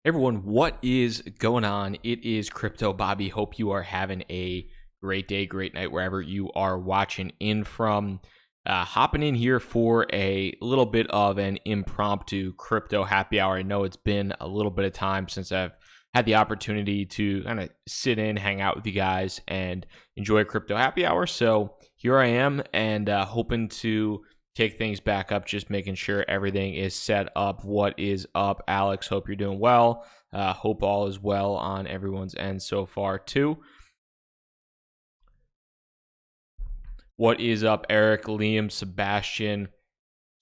Everyone, what is going on? It is Crypto Bobby. Hope you are having a great day, great night, wherever you are watching in from. Hopping in here for a little bit of an impromptu crypto happy hour. I know it's been a little bit of time since I've had the opportunity to kind of sit in, hang out with you guys, and enjoy a crypto happy hour. So here I am, and hoping to take things back up, just making sure everything is set up. What is up, Alex? Hope you're doing well. Hope all is well on everyone's end so far too. What is up, Eric, Liam, Sebastian,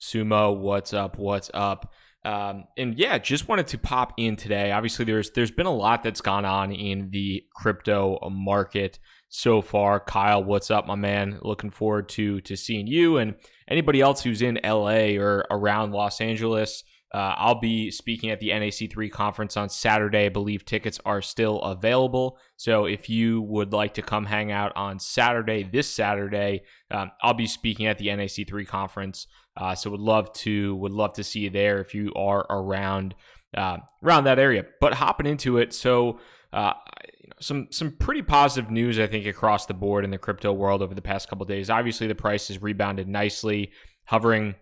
Sumo? What's up? What's up? And yeah, just wanted to pop in today. Obviously, there's been a lot that's gone on in the crypto market so far. Kyle, what's up, my man? Looking forward to seeing you and anybody else who's in LA or around Los Angeles. I'll be speaking at the NAC3 conference on Saturday. I believe tickets are still available. So if you would like to come hang out on Saturday, this Saturday, I'll be speaking at the NAC3 conference. So would love to see you there if you are around that area. But hopping into it, so some pretty positive news, I think, across the board in the crypto world over the past couple of days. Obviously, the price has rebounded nicely, hovering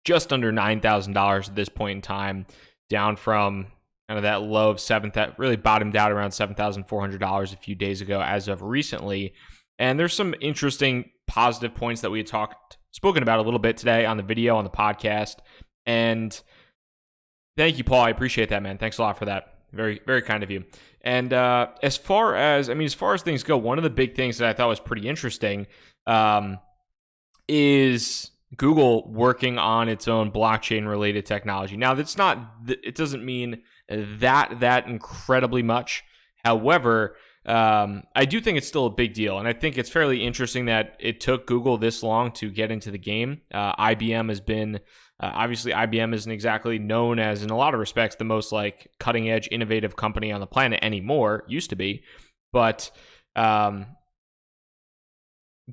just under $9,000 at this point in time, down from kind of that low of that really bottomed out around $7,400 a few days ago as of recently. And there's some interesting positive points that we had spoken about a little bit today on the video, on the podcast. And thank you, Paul. I appreciate that, man. Thanks a lot for that. Very, very kind of you. And as far as things go, one of the big things that I thought was pretty interesting is Google working on its own blockchain-related technology. Now, it doesn't mean that incredibly much. However, I do think it's still a big deal, and I think it's fairly interesting that it took Google this long to get into the game. IBM has been obviously IBM isn't exactly known as, in a lot of respects, the most like cutting-edge, innovative company on the planet anymore. Used to be, but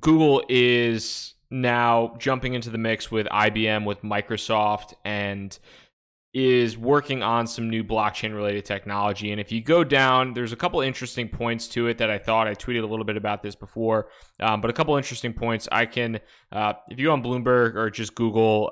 Google is now jumping into the mix with IBM, with Microsoft, and is working on some new blockchain related technology. And if you go down, there's a couple interesting points to it that I tweeted a little bit about this before, but a couple interesting points. I can, if you go on Bloomberg or just Google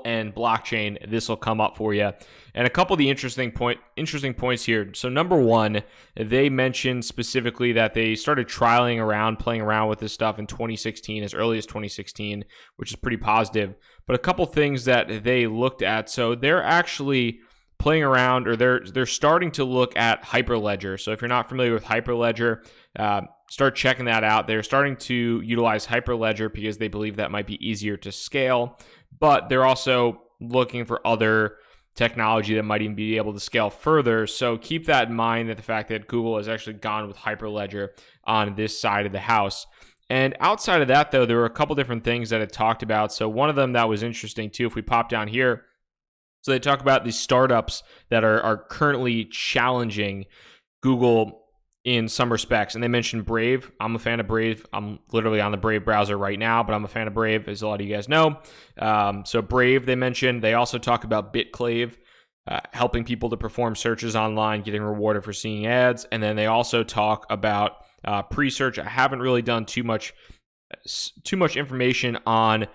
and blockchain, this will come up for you. And a couple of the interesting points here. So number one, they mentioned specifically that they started playing around with this stuff in 2016, as early as 2016, which is pretty positive. But a couple things that they looked at. So they're actually playing around, or they're starting to look at Hyperledger. So if you're not familiar with Hyperledger, start checking that out. They're starting to utilize Hyperledger because they believe that might be easier to scale, but they're also looking for other technology that might even be able to scale further. So keep that in mind, that the fact that Google has actually gone with Hyperledger on this side of the house. And outside of that, though, there were a couple different things that it talked about. So one of them that was interesting too, if we pop down here, so they talk about these startups that are currently challenging Google in some respects. And they mentioned Brave. I'm a fan of Brave. I'm literally on the Brave browser right now, but I'm a fan of Brave, as a lot of you guys know. So Brave, they mentioned. They also talk about BitClave, helping people to perform searches online, getting rewarded for seeing ads. And then they also talk about pre-search. I haven't really done too much information on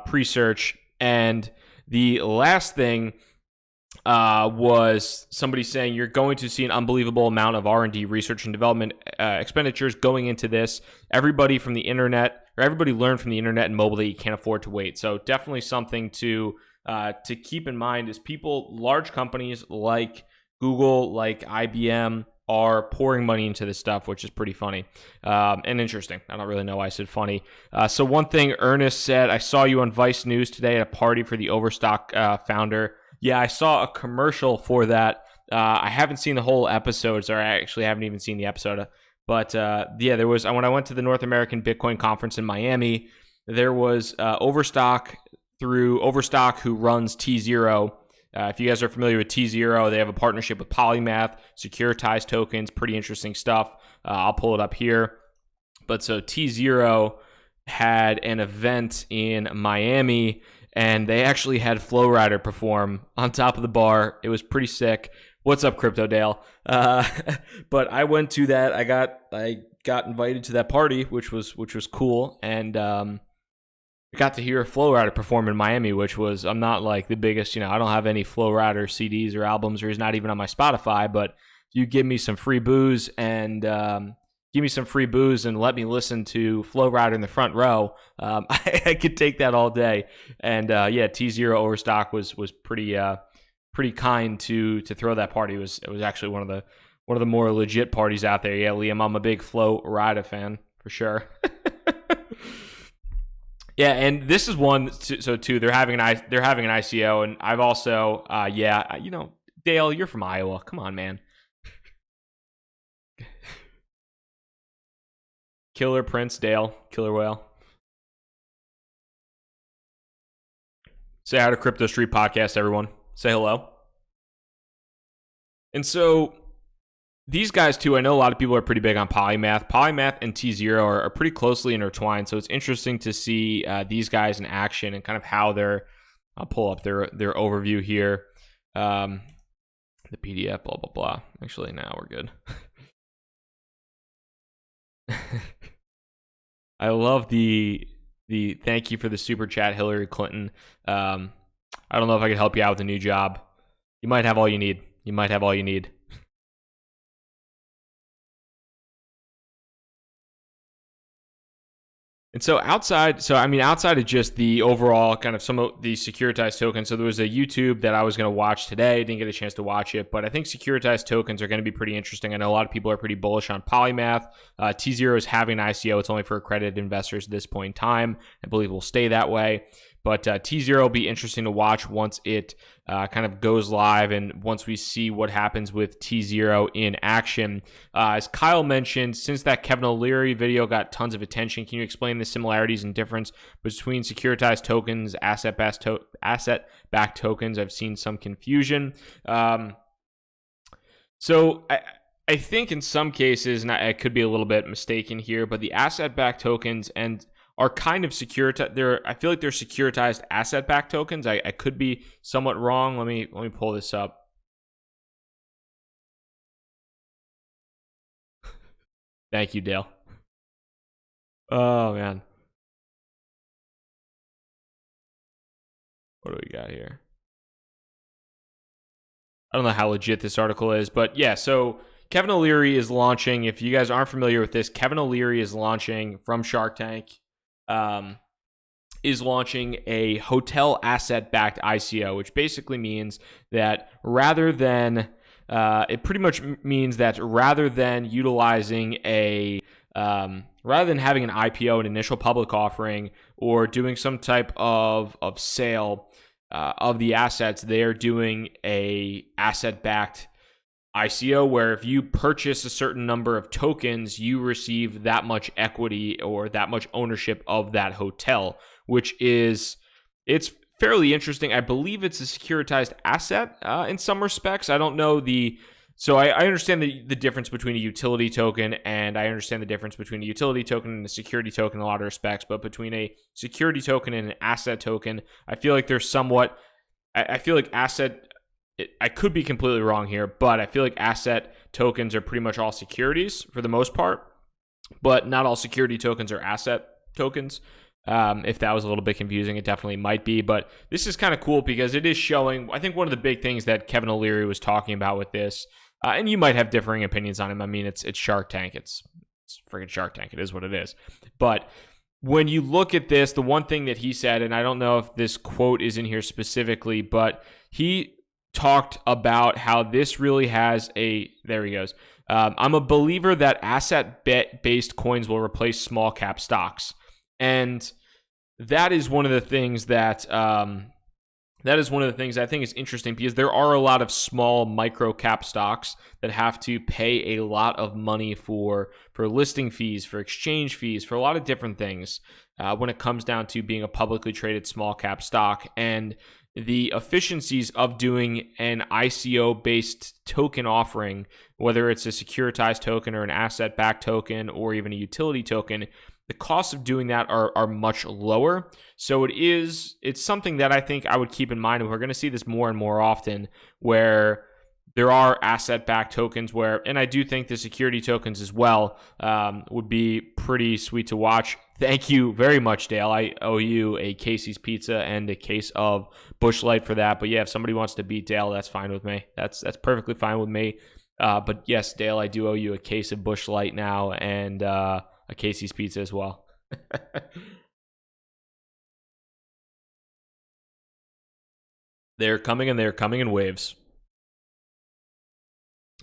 pre-search. And the last thing was somebody saying you're going to see an unbelievable amount of R&D, research and development expenditures going into this. Everybody learned from the internet and mobile that you can't afford to wait. So definitely something to keep in mind is large companies like Google, like IBM, are pouring money into this stuff, which is pretty funny and interesting. I don't really know why I said funny. So one thing Ernest said, I saw you on Vice News today at a party for the Overstock founder. Yeah, I saw a commercial for that. I haven't seen the whole episode, or I actually haven't even seen the episode. But yeah, there was, when I went to the North American Bitcoin conference in Miami, there was Overstock, who runs Tzero. If you guys are familiar with Tzero, they have a partnership with Polymath, Securitized tokens, pretty interesting stuff. I'll pull it up here. But so Tzero had an event in Miami, and they actually had Flow Rider perform on top of the bar. It was pretty sick. What's up, Crypto Dale? But I went to that. I got invited to that party, which was cool, and I got to hear Flow Rider perform in Miami, which was, I'm not like the biggest, I don't have any Flow Rider CDs or albums, or he's not even on my Spotify, but you give me some free booze and let me listen to Flow Rider in the front row, I could take that all day. And yeah, Tzero Overstock was pretty kind to throw that party. It was actually one of the more legit parties out there. Yeah, Liam, I'm a big Flow Rider fan for sure. Yeah, and this is one. So too, they're having an ICO, and I've also Dale, you're from Iowa. Come on, man. Killer Prince Dale, Killer Whale. Say hi to Crypto Street Podcast, everyone. Say hello. And so these guys too, I know a lot of people are pretty big on Polymath. Polymath and Tzero are pretty closely intertwined, so it's interesting to see these guys in action and kind of how I'll pull up their overview here. The PDF, blah, blah, blah. Actually, now we're good. I love the thank you for the super chat, Hillary Clinton. I don't know if I could help you out with a new job. You might have all you need. And so outside of just the overall kind of some of the securitized tokens, so there was a YouTube that I was going to watch today. Didn't get a chance to watch it, but I think securitized tokens are going to be pretty interesting. I know a lot of people are pretty bullish on Polymath. Tzero is having an ICO. It's only for accredited investors at this point in time. I believe it will stay that way. But Tzero will be interesting to watch once it kind of goes live and once we see what happens with Tzero in action. As Kyle mentioned, since that Kevin O'Leary video got tons of attention, can you explain the similarities and difference between securitized tokens, asset-backed tokens? I've seen some confusion. So I think in some cases, and I could be a little bit mistaken here, but the asset-backed tokens are kind of securitized. I feel like they're securitized asset-backed tokens. I could be somewhat wrong. Let me pull this up. Thank you, Dale. Oh man, what do we got here? I don't know how legit this article is, but yeah. So Kevin O'Leary is launching. If you guys aren't familiar with this, Kevin O'Leary is launching from Shark Tank. Is launching a hotel asset-backed ICO, which basically means that rather than utilizing rather than having an IPO, an initial public offering, or doing some type of sale of the assets, they're doing a asset-backed ICO where if you purchase a certain number of tokens, you receive that much equity or that much ownership of that hotel, it's fairly interesting. I believe it's a securitized asset in some respects. I don't know so I understand the difference between a utility token, and I understand the difference between a utility token and a security token in a lot of respects, but between a security token and an asset token, I feel like there's somewhat, I feel like I could be completely wrong here, but I feel like asset tokens are pretty much all securities for the most part, but not all security tokens are asset tokens. If that was a little bit confusing, it definitely might be, but this is kind of cool because it is showing, I think one of the big things that Kevin O'Leary was talking about with this, and you might have differing opinions on him. I mean, it's Shark Tank. It's freaking Shark Tank. It is what it is. But when you look at this, the one thing that he said, and I don't know if this quote is in here specifically, but he talked about how this really has there he goes. I'm a believer that asset-based coins will replace small cap stocks. And that is one of the things that I think is interesting, because there are a lot of small micro cap stocks that have to pay a lot of money for listing fees, for exchange fees, for a lot of different things when it comes down to being a publicly traded small cap stock. And the efficiencies of doing an ICO-based token offering, whether it's a securitized token or an asset-backed token or even a utility token, the costs of doing that are much lower. So it's something that I think I would keep in mind, and we're going to see this more and more often, where there are asset-backed tokens and I do think the security tokens as well would be pretty sweet to watch. Thank you very much, Dale. I owe you a Casey's Pizza and a case of Busch Light for that. But yeah, if somebody wants to beat Dale, that's fine with me. That's perfectly fine with me. But yes, Dale, I do owe you a case of Busch Light now and a Casey's Pizza as well. They're coming in waves.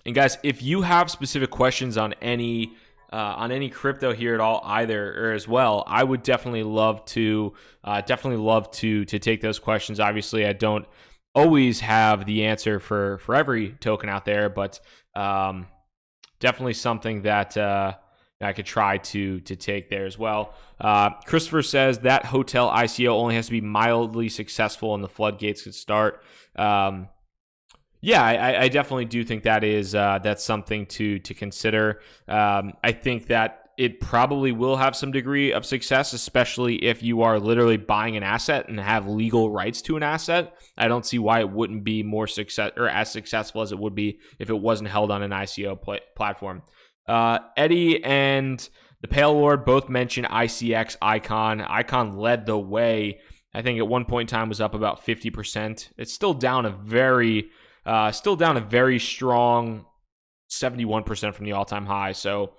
And guys, if you have specific questions on any crypto here at all either or as well, I would definitely love to take those questions. Obviously, I don't always have the answer for every token out there, but definitely something that I could try to take there as well. Christopher says that hotel ICO only has to be mildly successful and the floodgates could start. Yeah, I definitely do think that's something to consider. I think that it probably will have some degree of success, especially if you are literally buying an asset and have legal rights to an asset. I don't see why it wouldn't be more success or as successful as it would be if it wasn't held on an ICO platform. Eddie and the Pale Lord both mentioned ICX Icon. Icon led the way. I think at one point in time was up about 50%. It's still down a very strong 71% from the all-time high. So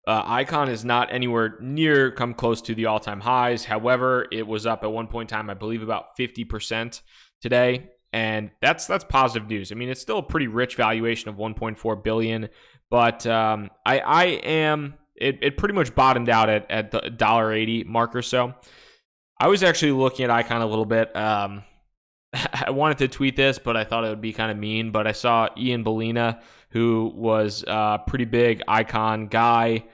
Icon is not anywhere near come close to the all-time highs. However, it was up at one point in time, I believe, about 50% today. And that's positive news. I mean, it's still a pretty rich valuation of 1.4 billion, but it pretty much bottomed out at the $1.80 mark or so. I was actually looking at Icon a little bit. I wanted to tweet this, but I thought it would be kind of mean. But I saw Ian Bellina, who was a pretty big Icon guy,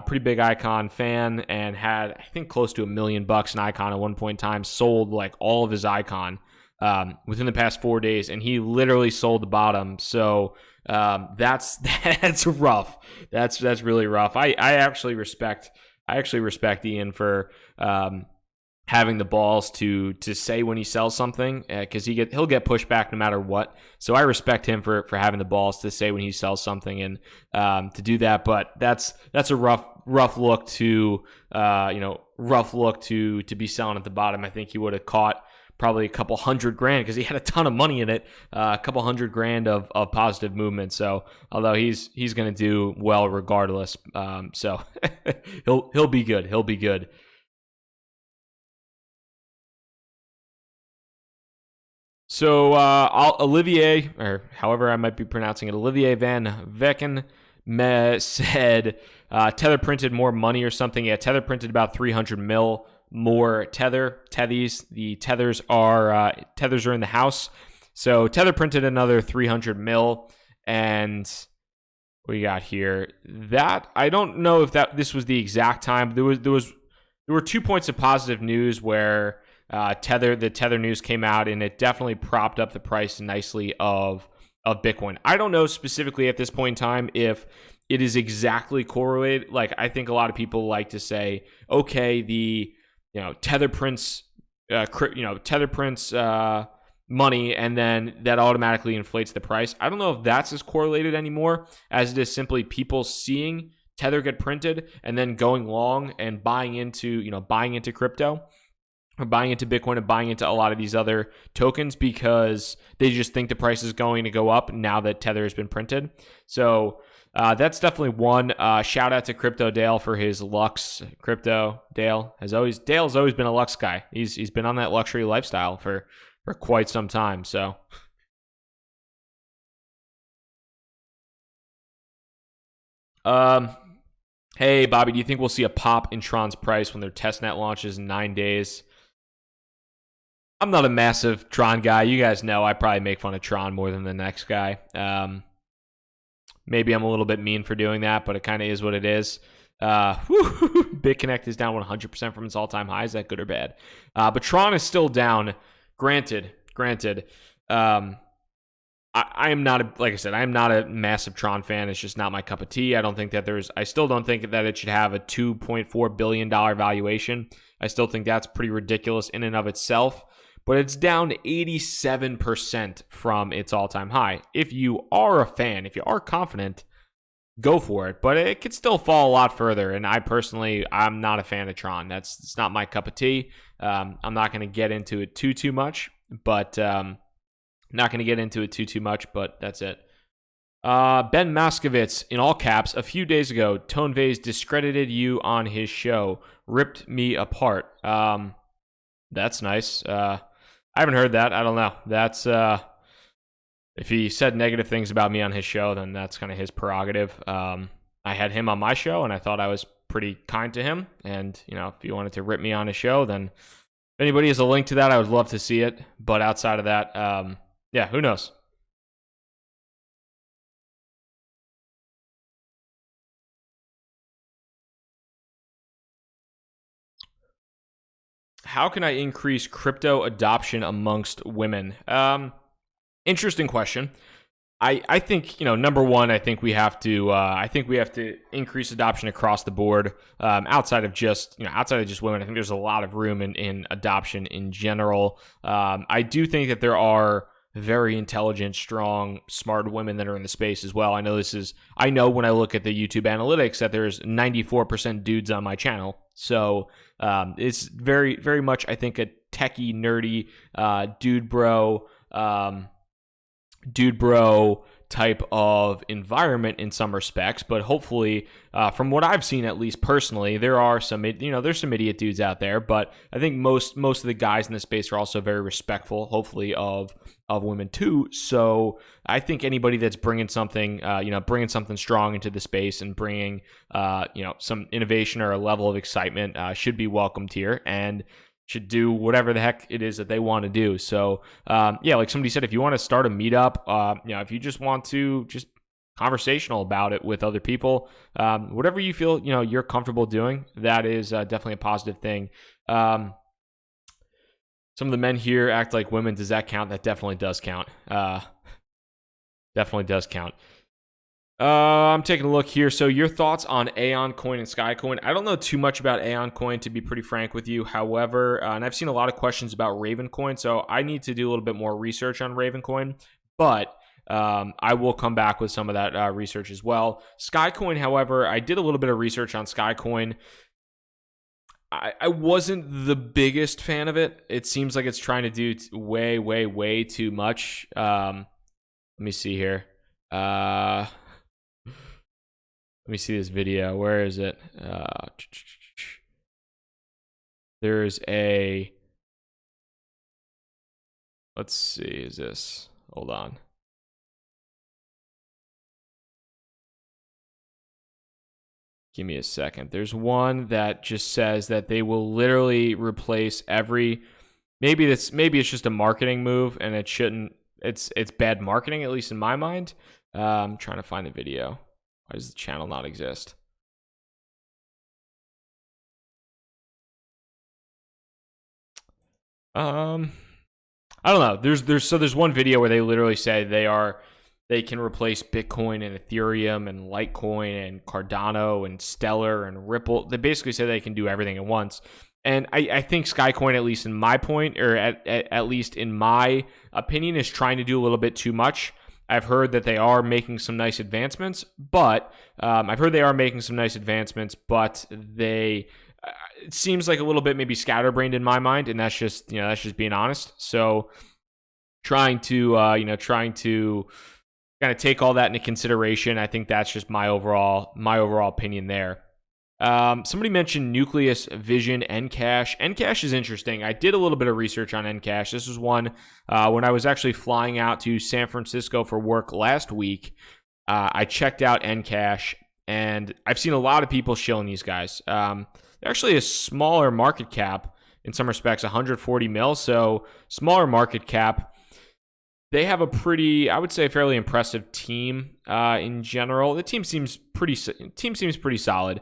pretty big Icon fan, and had, I think, close to $1 million in Icon at one point in time, sold like all of his Icon within the past 4 days, and he literally sold the bottom. So that's rough. That's really rough. I actually respect Ian for having the balls to say when he sells something, because he'll get pushback no matter what. So I respect him for having the balls to say when he sells something and to do that. But that's a rough look to be selling at the bottom. I think he would have caught probably a couple $100,000 because he had a ton of money in it, a couple $100,000 of positive movement. So although he's going to do well regardless, so he'll be good. He'll be good. So Olivier, or however I might be pronouncing it, Olivier Van Vecken said Tether printed more money or something. Yeah, Tether printed about 300 mil more Tethies. The Tethers are in the house. So Tether printed another 300 mil, and what we got here? That I don't know if this was the exact time. There were 2 points of positive news where the Tether news came out, and it definitely propped up the price nicely of Bitcoin. I don't know specifically at this point in time if it is exactly correlated. Like, I think a lot of people like to say, okay, the Tether prints money, and then that automatically inflates the price. I don't know if that's as correlated anymore as it is simply people seeing Tether get printed and then going long and buying into crypto, or buying into Bitcoin and buying into a lot of these other tokens because they just think the price is going to go up now that Tether has been printed. So that's definitely one. Shout out to Crypto Dale for his Lux. Crypto Dale's always been a Lux guy. He's been on that luxury lifestyle for quite some time. So hey Bobby, do you think we'll see a pop in Tron's price when their testnet launches in 9 days? I'm not a massive Tron guy. You guys know I probably make fun of Tron more than the next guy. Maybe I'm a little bit mean for doing that, but it kind of is what it is. BitConnect is down 100% from its all-time high. Is that good or bad? But Tron is still down. Granted. I I am not, like I said, I am not a massive Tron fan. It's just not my cup of tea. I still don't think that it should have a $2.4 billion valuation. I still think that's pretty ridiculous in and of itself, but it's down 87% from its all-time high. If you are a fan, if you are confident, go for it, but it could still fall a lot further. And I'm not a fan of Tron. It's not my cup of tea. I'm not going to get into it too much, but that's it. Ben Maskovitz, in all caps, a few days ago, Tonevase discredited you on his show, ripped me apart. That's nice. I haven't heard that. I don't know. That's if he said negative things about me on his show, then that's kind of his prerogative. I had him on my show, and I thought I was pretty kind to him. And, if he wanted to rip me on his show, then if anybody has a link to that, I would love to see it. But outside of that, yeah, who knows? How can I increase crypto adoption amongst women? Interesting question. I think, number one, I think we have to increase adoption across the board. Outside of just women, I think there's a lot of room in adoption in general. I do think that there are very intelligent, strong, smart women that are in the space as well. I know when I look at the YouTube analytics that there's 94% dudes on my channel. So it's very, very much, I think, a techie, nerdy, dude bro type of environment in some respects, but hopefully, from what I've seen, at least personally, there are there's some idiot dudes out there, but I think most of the guys in the space are also very respectful, hopefully, of women too. So I think anybody that's bringing something strong into the space and bringing, some innovation or a level of excitement, should be welcomed here and should do whatever the heck it is that they want to do. So, like somebody said, if you want to start a meetup, if you just want to just conversational about it with other people, whatever you feel, you're comfortable doing, that is definitely a positive thing. Some of the men here act like women. Does that count? That definitely does count. Definitely does count. I'm taking a look here. So your thoughts on Aeon Coin and Skycoin? I don't know too much about Aeon Coin, to be pretty frank with you. However, and I've seen a lot of questions about Raven Coin, so I need to do a little bit more research on Raven Coin. But I will come back with some of that research as well. Skycoin, however, I did a little bit of research on Skycoin. I wasn't the biggest fan of it. It seems like it's trying to do way too much. Let me see here. Let me see this video. Where is it? There's a... Let's see. Is this... Hold on. Give me a second. There's one that just says that they will literally replace every... Maybe it's just a marketing move, and it shouldn't... It's bad marketing, at least in my mind. I'm trying to find the video. Why does the channel not exist? I don't know. There's one video where they literally say they can replace Bitcoin and Ethereum and Litecoin and Cardano and Stellar and Ripple. They basically say they can do everything at once. And I think Skycoin, at least in my point, or at least in my opinion, is trying to do a little bit too much. I've heard that they are making some nice advancements, but they it seems like a little bit maybe scatterbrained in my mind, and that's just being honest. So trying to kind of take all that into consideration. I think that's just my overall opinion there. Somebody mentioned Nucleus Vision Encash. Encash is interesting. I did a little bit of research on Encash. This was one when I was actually flying out to San Francisco for work last week. I checked out Encash, and I've seen a lot of people shilling these guys. They're actually a smaller market cap in some respects, 140 mil, so smaller market cap. They have a fairly impressive team in general. The team seems pretty solid.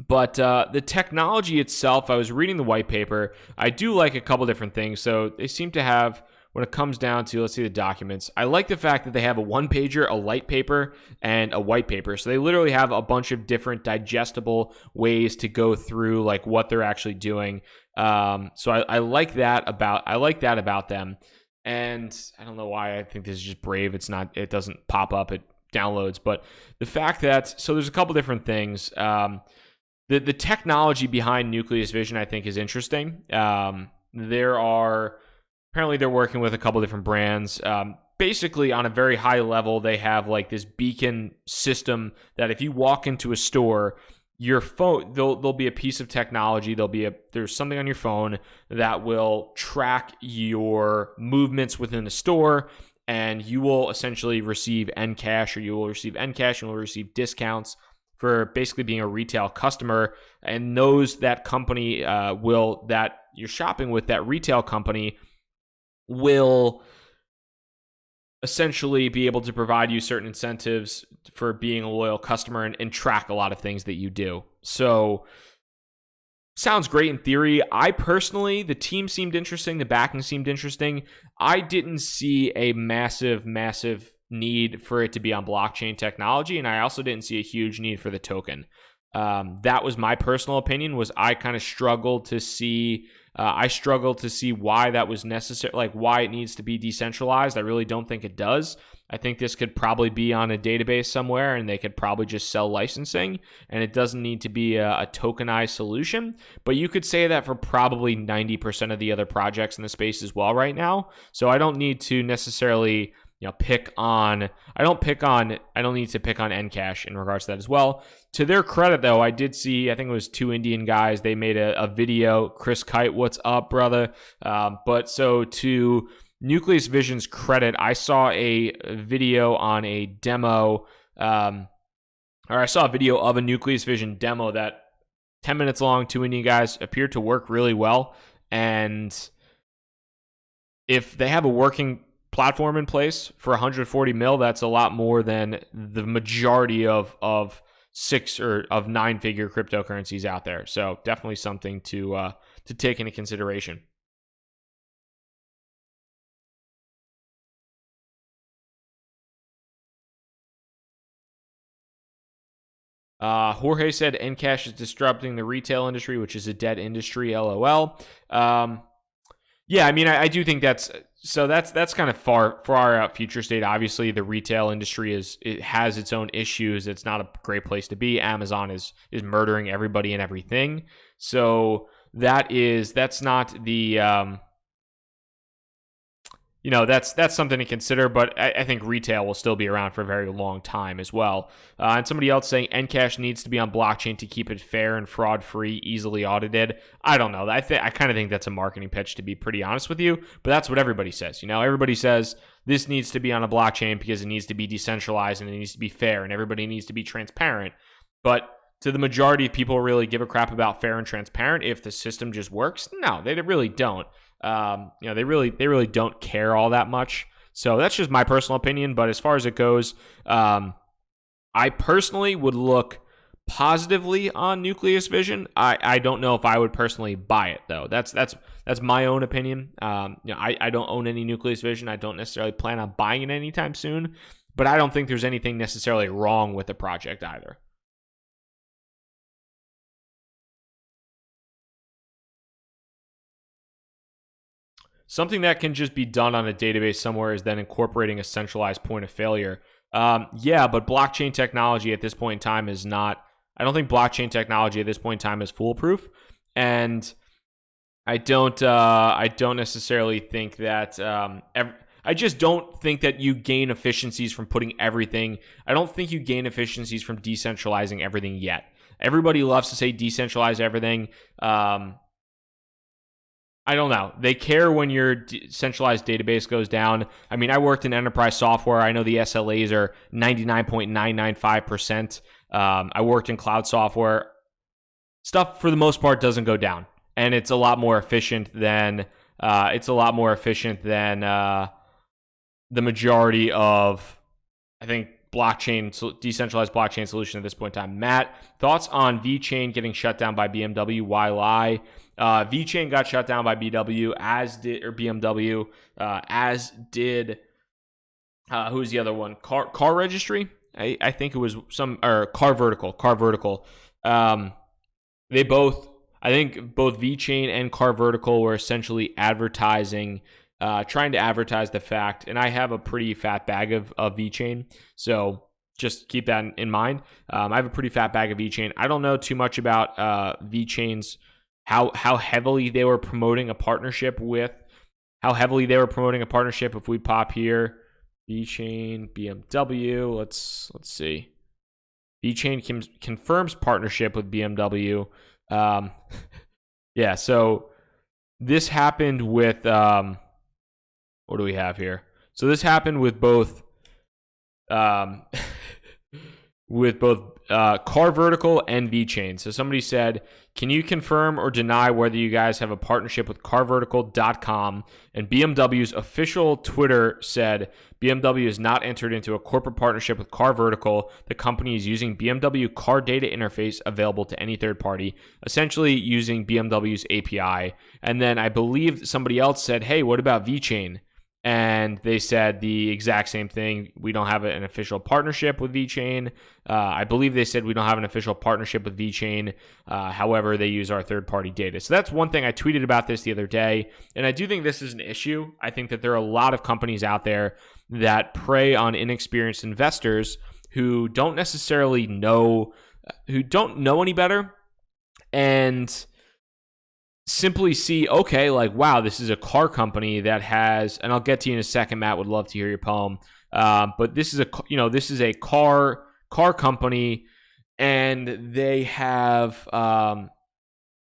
But the technology itself, I was reading the white paper. I do like a couple different things. So they seem to have when it comes down to, let's see the documents, I like the fact that they have a one pager, a light paper, and a white paper. So they literally have a bunch of different digestible ways to go through like what they're actually doing. So I like that about them. And I don't know why I think this is just Brave. It doesn't pop up. It downloads. But the fact that, so there's a couple different things. The technology behind Nucleus Vision, I think, is interesting. Apparently they're working with a couple different brands. Basically, on a very high level, they have like this beacon system that if you walk into a store, your phone, there'll be a piece of technology. There's something on your phone that will track your movements within the store, and you will essentially receive Encash, or you will receive Encash, and will receive discounts for basically being a retail customer. And that company that you're shopping with, that retail company will essentially be able to provide you certain incentives for being a loyal customer and track a lot of things that you do. So sounds great in theory. The team seemed interesting. The backing seemed interesting. I didn't see a massive need for it to be on blockchain technology, and I also didn't see a huge need for the token. That was my personal opinion. I kind of struggled to see why that was necessary, like why it needs to be decentralized. I really don't think it does. I think this could probably be on a database somewhere, and they could probably just sell licensing, and it doesn't need to be a tokenized solution. But you could say that for probably 90% of the other projects in the space as well right now. So I don't need to necessarily I don't need to pick on Encash in regards to that as well. To their credit, though, I did see, I think it was two Indian guys, they made a video. Chris Kite, what's up, brother? But so to Nucleus Vision's credit, I saw a video on a demo, or I saw a video of a Nucleus Vision demo that 10 minutes long, two Indian guys, appeared to work really well. And if they have a working platform in place for 140 mil, that's a lot more than the majority of 6 or of 9-figure cryptocurrencies out there. So definitely something to take into consideration. Jorge said Encash is disrupting the retail industry, which is a dead industry. LOL. Yeah, I mean, I do think that's kind of far out future state. Obviously, the retail industry has its own issues. It's not a great place to be. Amazon is murdering everybody and everything. So that's not the that's something to consider, but I think retail will still be around for a very long time as well. And somebody else saying Encash needs to be on blockchain to keep it fair and fraud-free, easily audited. I don't know. I kind of think that's a marketing pitch, to be pretty honest with you, but that's what everybody says. Everybody says this needs to be on a blockchain because it needs to be decentralized and it needs to be fair and everybody needs to be transparent. But do the majority of people really give a crap about fair and transparent if the system just works? No, they really don't. They really don't care all that much. So that's just my personal opinion. But as far as it goes, I personally would look positively on Nucleus Vision. I don't know if I would personally buy it though. That's my own opinion. I don't own any Nucleus Vision. I don't necessarily plan on buying it anytime soon. But I don't think there's anything necessarily wrong with the project either. Something that can just be done on a database somewhere is then incorporating a centralized point of failure. Yeah, but blockchain technology at this point in time is not. I don't think blockchain technology at this point in time is foolproof, and I don't necessarily think that. I just don't think that you gain efficiencies from putting everything. I don't think you gain efficiencies from decentralizing everything yet. Everybody loves to say decentralize everything. I don't know. They care when your centralized database goes down. I mean, I worked in enterprise software. I know the SLAs are 99.995%. I worked in cloud software. Stuff, for the most part, doesn't go down. And it's a lot more efficient than the majority of, I think, decentralized blockchain solution at this point in time. Matt, thoughts on VeChain getting shut down by BMW? Why lie? VeChain got shut down by BMW, BMW, as did who's the other one? Car Registry. I think it was Car Vertical. They both, I think both VeChain and Car Vertical were essentially advertising, trying to advertise the fact, and I have a pretty fat bag of VeChain, so just keep that in mind. I have a pretty fat bag of VeChain. I don't know too much about VeChain's, how heavily they were promoting a partnership with, if we pop here, VeChain, BMW, let's see. VeChain confirms partnership with BMW. Yeah, so this happened with, what do we have here? So this happened with both, Car Vertical and VeChain. So somebody said, can you confirm or deny whether you guys have a partnership with carvertical.com? And BMW's official Twitter said, BMW has not entered into a corporate partnership with Car Vertical. The company is using BMW car data interface available to any third party, essentially using BMW's API. And then I believe somebody else said, hey, what about VeChain? And they said the exact same thing. We don't have an official partnership with VeChain. I believe they said we don't have an official partnership with VeChain. However, they use our third-party data. So that's one thing. I tweeted about this the other day, and I do think this is an issue. I think that there are a lot of companies out there that prey on inexperienced investors who don't necessarily know, who don't know any better, and simply see, okay, like, wow, this is a car company that has, and I'll get to you in a second, Matt, would love to hear your poem. But this is a car company, and they have a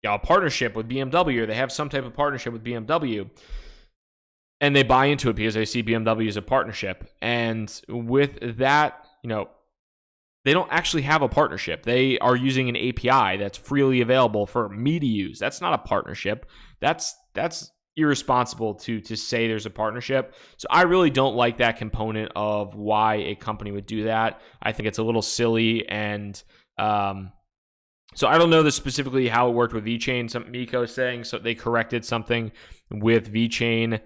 partnership with BMW, or they have some type of partnership with BMW, and they buy into it because they see BMW as a partnership. And with that, they don't actually have a partnership. They are using an API that's freely available for me to use. That's not a partnership. That's irresponsible to say there's a partnership. So I really don't like that component of why a company would do that. I think it's a little silly, and so I don't know specifically how it worked with VeChain. Some Miko saying so they corrected something with VeChain,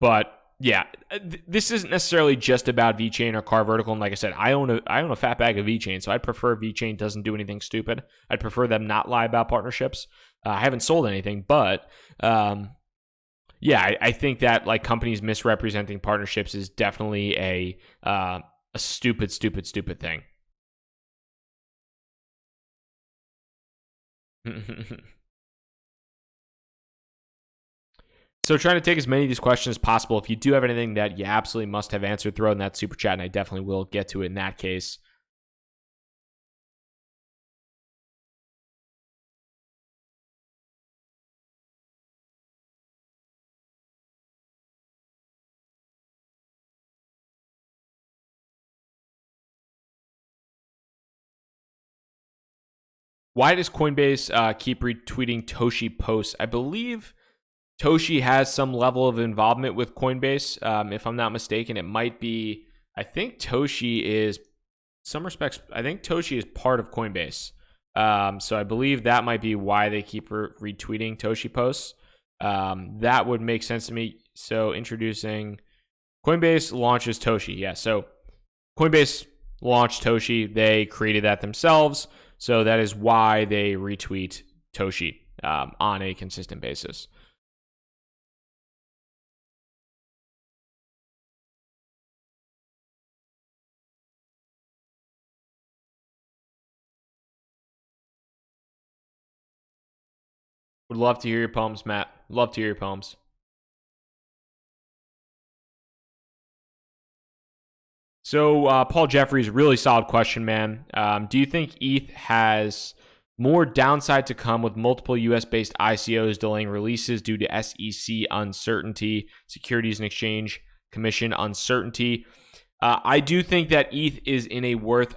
but yeah, this isn't necessarily just about VeChain or Car Vertical. And like I said, I own a fat bag of VeChain, so I'd prefer VeChain doesn't do anything stupid. I'd prefer them not lie about partnerships. I haven't sold anything, but yeah, I think that like companies misrepresenting partnerships is definitely a stupid thing. So trying to take as many of these questions as possible. If you do have anything that you absolutely must have answered, throw in that super chat, and I definitely will get to it in that case. Why does Coinbase keep retweeting Toshi posts? I believe Toshi has some level of involvement with Coinbase. If I'm not mistaken, it might be, I think Toshi is, some respects, I think Toshi is part of Coinbase. So I believe that might be why they keep retweeting Toshi posts. That would make sense to me. So introducing Coinbase launches Toshi. Yeah, so Coinbase launched Toshi. They created that themselves. So that is why they retweet Toshi on a consistent basis. Would love to hear your poems, Matt. Love to hear your poems. So, Paul Jeffries, really solid question, man. Do you think ETH has more downside to come with multiple US-based ICOs delaying releases due to SEC uncertainty, Securities and Exchange Commission uncertainty? I do think that ETH is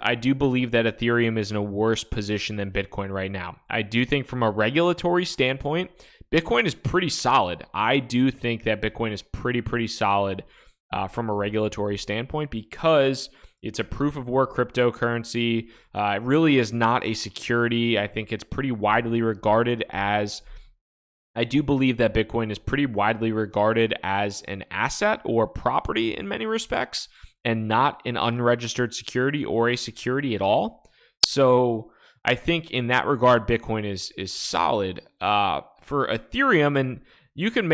I do believe that Ethereum is in a worse position than Bitcoin right now. I do think from a regulatory standpoint, Bitcoin is pretty solid. I do think that Bitcoin is pretty solid from a regulatory standpoint, because it's a proof of work cryptocurrency. It really is not a security. I think it's pretty widely regarded as, I do believe that Bitcoin is pretty widely regarded as an asset or property in many respects, and not an unregistered security or a security at all. So I think in that regard, Bitcoin is solid. For Ethereum, and you could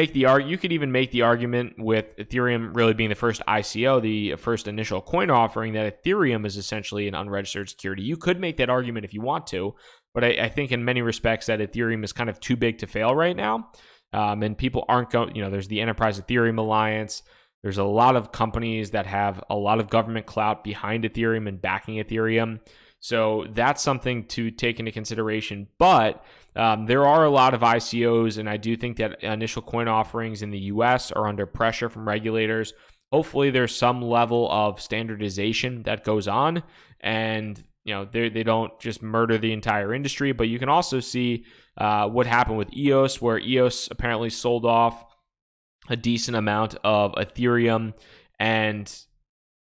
even make the argument with Ethereum really being the first ICO, the first initial coin offering, that Ethereum is essentially an unregistered security. You could make that argument if you want to, but I think in many respects that Ethereum is kind of too big to fail right now. And people aren't going, there's the Enterprise Ethereum Alliance. There's a lot of companies that have a lot of government clout behind Ethereum and backing Ethereum. So that's something to take into consideration. But there are a lot of ICOs, and I do think that initial coin offerings in the US are under pressure from regulators. Hopefully there's some level of standardization that goes on, and they don't just murder the entire industry. But you can also see what happened with EOS, where EOS apparently sold off a decent amount of Ethereum, and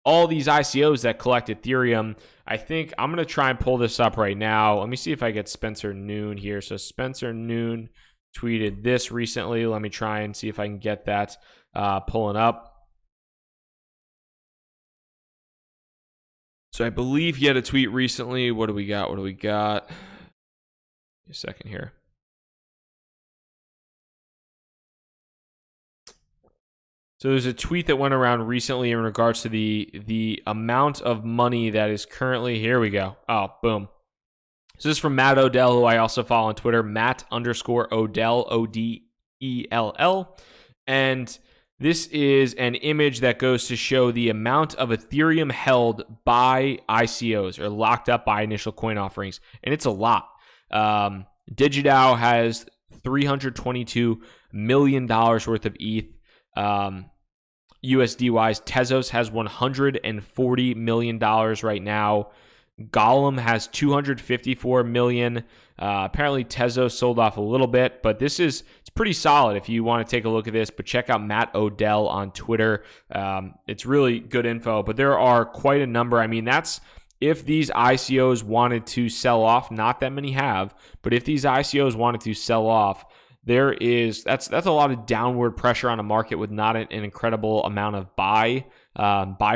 all these ICOs that collect Ethereum. I think I'm going to try and pull this up right now. Let me see if I get Spencer Noon here. So Spencer Noon tweeted this recently. Let me try and see if I can get that pulling up. So I believe he had a tweet recently. What do we got? A second here. So there's a tweet that went around recently in regards to the amount of money that is currently, here we go. Oh, boom. So this is from Matt Odell, who I also follow on Twitter, Matt_Odell, ODELL. And this is an image that goes to show the amount of Ethereum held by ICOs, or locked up by initial coin offerings. And it's a lot. DigiDAO has $322 million worth of ETH. USD wise, Tezos has $140 million right now. Golem has $254 million. Apparently Tezos sold off a little bit, but it's pretty solid if you want to take a look at this. But check out Matt Odell on Twitter. It's really good info, but there are quite a number. I mean, that's if these ICOs wanted to sell off. Not that many have, but if these ICOs wanted to sell off, that's a lot of downward pressure on a market with not an incredible amount of buy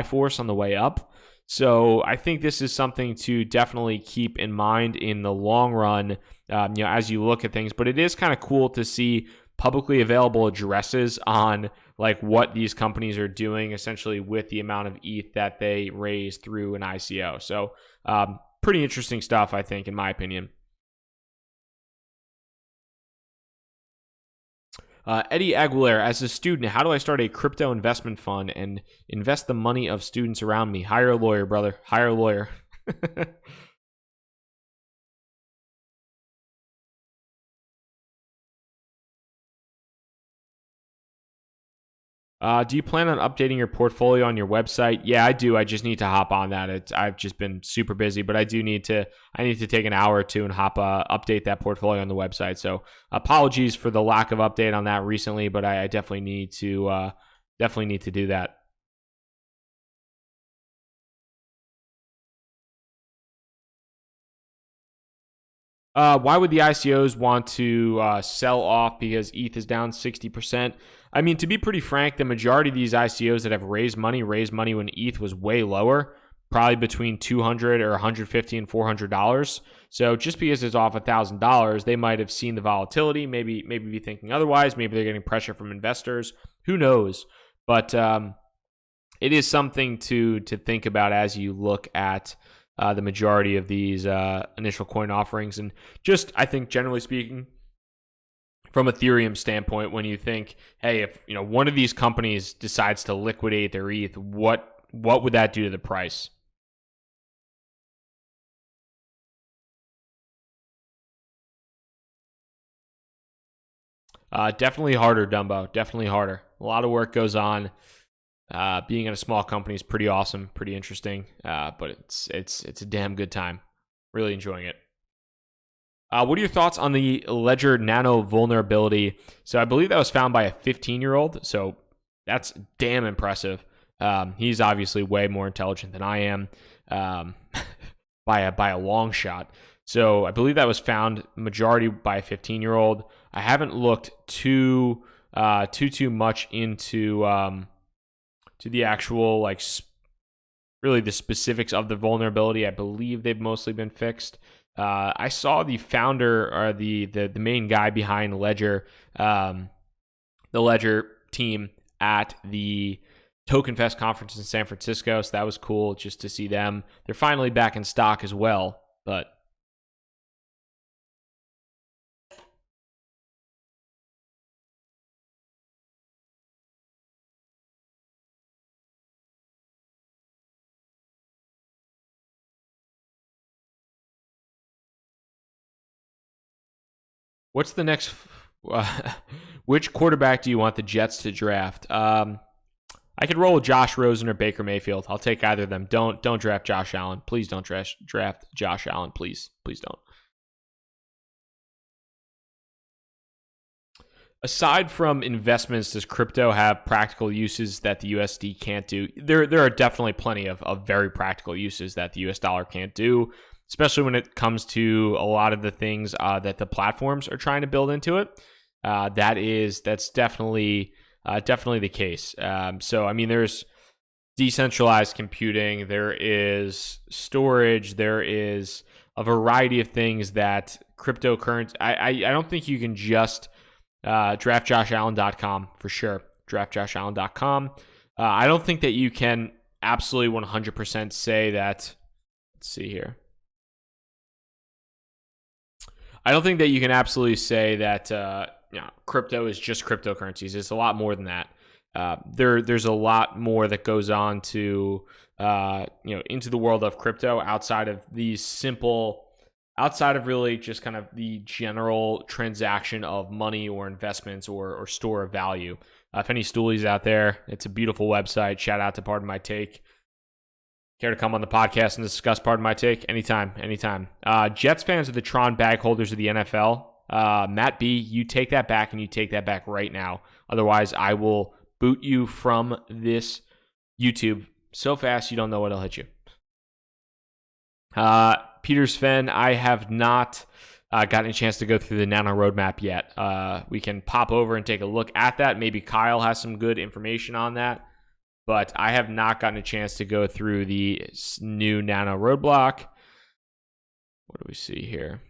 force on the way up. So I think this is something to definitely keep in mind in the long run, as you look at things. But it is kind of cool to see publicly available addresses on like what these companies are doing essentially with the amount of ETH that they raise through an ICO. So pretty interesting stuff, I think, in my opinion. Eddie Aguilera, as a student, how do I start a crypto investment fund and invest the money of students around me? Hire a lawyer, brother. Hire a lawyer. Do you plan on updating your portfolio on your website? Yeah, I do. I just need to hop on that. I've just been super busy, but I need to take an hour or two and update that portfolio on the website. So apologies for the lack of update on that recently, but I definitely need to do that. Why would the ICOs want to sell off because ETH is down 60%? I mean, to be pretty frank, the majority of these ICOs that have raised money when ETH was way lower, probably between $200 or $150 and $400. So just because it's off $1,000, they might have seen the volatility, maybe be thinking otherwise. Maybe they're getting pressure from investors. Who knows? But it is something to think about as you look at the majority of these initial coin offerings. And just, I think, generally speaking, from Ethereum standpoint, when you think, hey, if one of these companies decides to liquidate their ETH, what would that do to the price? Definitely harder, Dumbo. Definitely harder. A lot of work goes on. Being in a small company is pretty awesome, pretty interesting, but it's a damn good time. Really enjoying it. What are your thoughts on the Ledger Nano vulnerability? So I believe that was found by a 15-year-old, so that's damn impressive. He's obviously way more intelligent than I am, by a long shot. So I believe that was found majority by a 15-year-old. I haven't looked too much into to the actual really the specifics of the vulnerability. I believe they've mostly been fixed. I saw the founder or the main guy behind Ledger, the Ledger team at the Token Fest conference in San Francisco. So that was cool just to see them. They're finally back in stock as well, but what's the next? Which quarterback do you want the Jets to draft? I could roll with Josh Rosen or Baker Mayfield. I'll take either of them. Don't draft Josh Allen. Please don't draft Josh Allen. Please don't. Aside from investments, does crypto have practical uses that the USD can't do? There are definitely plenty of very practical uses that the US dollar can't do, especially when it comes to a lot of the things that the platforms are trying to build into it. That's definitely the case. So I mean, there's decentralized computing, there is storage, there is a variety of things that cryptocurrency. I don't think you can just draftjoshallen.com for sure. Draftjoshallen.com. I don't think that you can absolutely 100% say that. Let's see here. I don't think that you can absolutely say that crypto is just cryptocurrencies. It's a lot more than that. There's a lot more that goes on to into the world of crypto outside of really just kind of the general transaction of money or investments or store of value. If any stoolies out there, it's a beautiful website. Shout out to Pardon My Take. Care to come on the podcast and discuss Pardon My Take? Anytime. Jets fans are the Tron bag holders of the NFL. Matt B, you take that back, and you take that back right now. Otherwise, I will boot you from this YouTube so fast you don't know what'll hit you. Peter Sven, I have not gotten a chance to go through the Nano roadmap yet. We can pop over and take a look at that. Maybe Kyle has some good information on that, but I have not gotten a chance to go through the new Nano roadblock. What do we see here?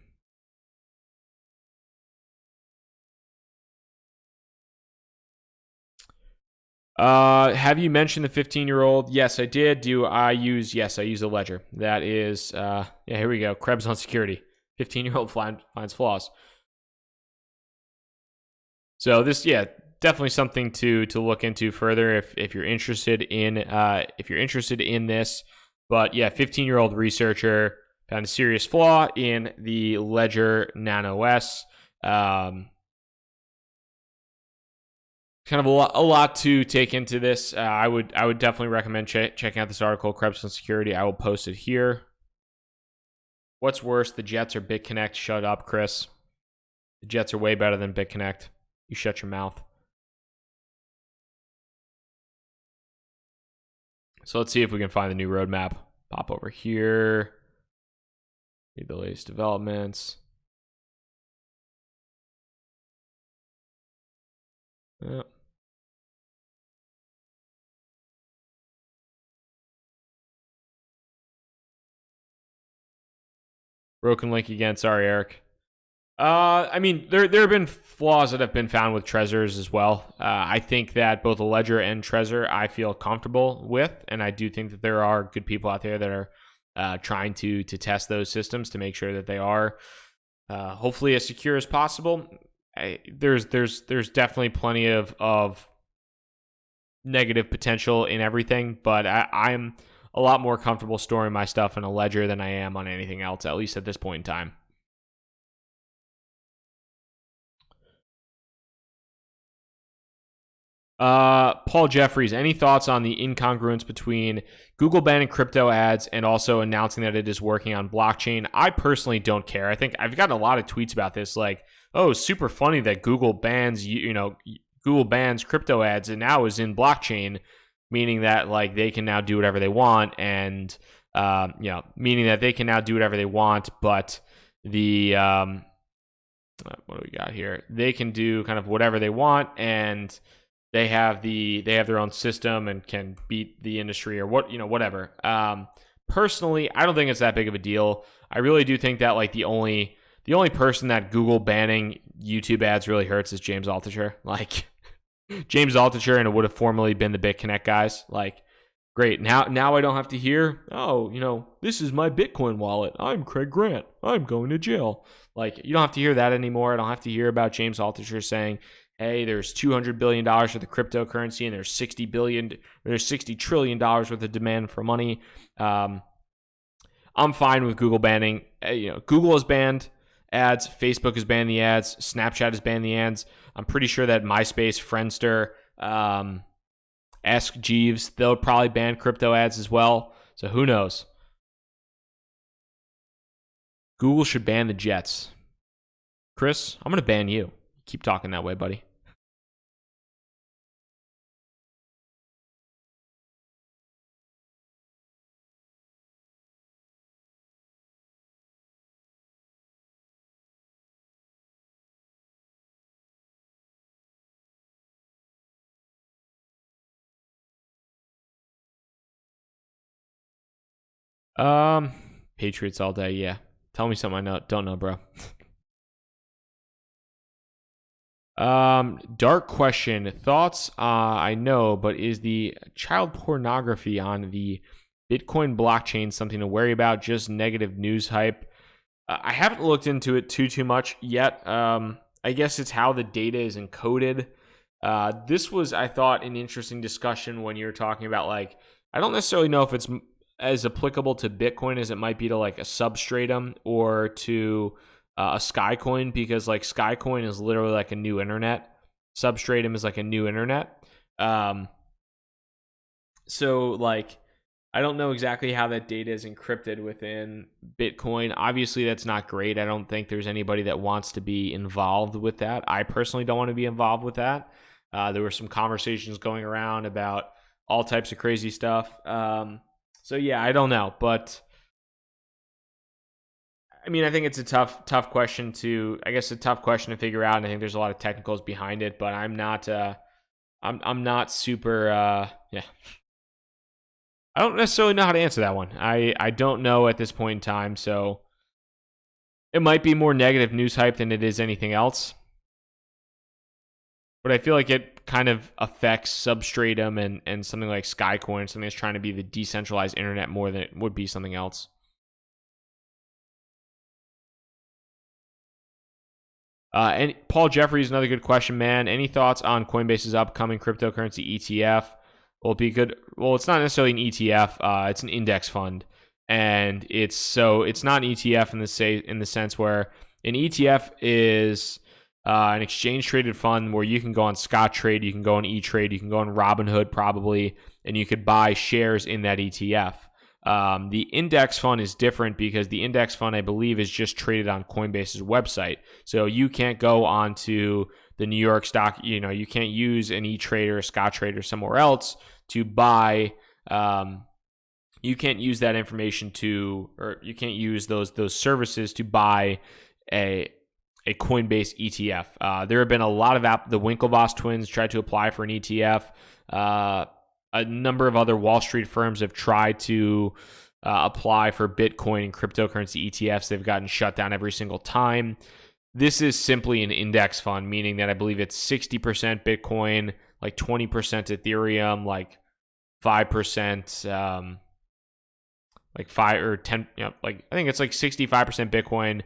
Have you mentioned the 15-year-old? Yes, I did. I use a Ledger. That is, here we go. Krebs on security. 15-year-old finds flaws. So this, definitely something to look into further if you're interested in this. But 15-year-old researcher found a serious flaw in the Ledger Nano S. Kind of a lot to take into this. I would definitely recommend checking out this article, Krebs on Security. I will post it here. What's worse, the Jets or BitConnect? Shut up, Chris. The Jets are way better than BitConnect. You shut your mouth. So let's see if we can find the new roadmap. Pop over here. Read the latest developments. Yep. Broken link again. Sorry, Eric. I mean, there have been flaws that have been found with Trezors as well. I think that both a Ledger and Trezor I feel comfortable with, and I do think that there are good people out there that are trying to test those systems to make sure that they are hopefully as secure as possible. There's definitely plenty of negative potential in everything, but I'm a lot more comfortable storing my stuff in a Ledger than I am on anything else, at least at this point in time. Paul Jeffries, any thoughts on the incongruence between Google banning crypto ads and also announcing that it is working on blockchain? I personally don't care. I think I've gotten a lot of tweets about this, like, oh, super funny that Google bans Google bans crypto ads and now is in blockchain. meaning that like they can now do whatever they want, and meaning that they can now do whatever they want, but the what do we got here? They can do kind of whatever they want, and they have their own system and can beat the industry or whatever. Personally, I don't think it's that big of a deal. I really do think that like the only person that Google banning YouTube ads really hurts is James Altucher. Like James Altucher, and it would have formerly been the BitConnect guys. Like, great. Now I don't have to hear, oh, this is my Bitcoin wallet. I'm Craig Grant. I'm going to jail. Like, you don't have to hear that anymore. I don't have to hear about James Altucher saying, hey, there's $200 billion worth of cryptocurrency and there's $60 trillion worth of demand for money. I'm fine with Google banning. Google has banned ads. Facebook has banned the ads. Snapchat has banned the ads. I'm pretty sure that MySpace, Friendster, Ask Jeeves, they'll probably ban crypto ads as well. So who knows? Google should ban the Jets. Chris, I'm going to ban you. Keep talking that way, buddy. Patriots all day, yeah. Tell me something I don't know, bro. Dark question. Thoughts? I know, but is the child pornography on the Bitcoin blockchain something to worry about? Just negative news hype? I haven't looked into it too much yet. I guess it's how the data is encoded. This was, I thought, an interesting discussion when you were talking about, like, I don't necessarily know if it's as applicable to Bitcoin as it might be to like a substratum or to a Skycoin, because like Skycoin is literally like a new internet. Substratum is like a new internet. So like, I don't know exactly how that data is encrypted within Bitcoin. Obviously, that's not great. I don't think there's anybody that wants to be involved with that. I personally don't want to be involved with that. There were some conversations going around about all types of crazy stuff. So yeah, I don't know, but I mean, I think it's a tough question to figure out, and I think there's a lot of technicals behind it, but I'm not super yeah. I don't necessarily know how to answer that one. I don't know at this point in time, so it might be more negative news hype than it is anything else. But I feel like it kind of affects Substratum and something like Skycoin, something that's trying to be the decentralized internet more than it would be something else. And Paul Jeffries, another good question, man. Any thoughts on Coinbase's upcoming cryptocurrency ETF? Will it be good? Well, it's not necessarily an ETF. It's an index fund, and it's not an ETF in the sense where an ETF is an exchange traded fund where you can go on Scottrade, you can go on E-Trade, you can go on Robinhood probably, and you could buy shares in that ETF. The index fund is different because the index fund, I believe, is just traded on Coinbase's website. So you can't go onto the New York stock, you can't use an E-Trade or a Scottrade or somewhere else to buy. You can't use that information or you can't use those services to buy a Coinbase ETF. There have been a lot of the Winklevoss twins tried to apply for an ETF. A number of other Wall Street firms have tried to apply for Bitcoin and cryptocurrency ETFs. They've gotten shut down every single time. This is simply an index fund, meaning that I believe it's 60% Bitcoin, like 20% Ethereum, like 5%, like 5 or 10, like I think it's like 65% Bitcoin,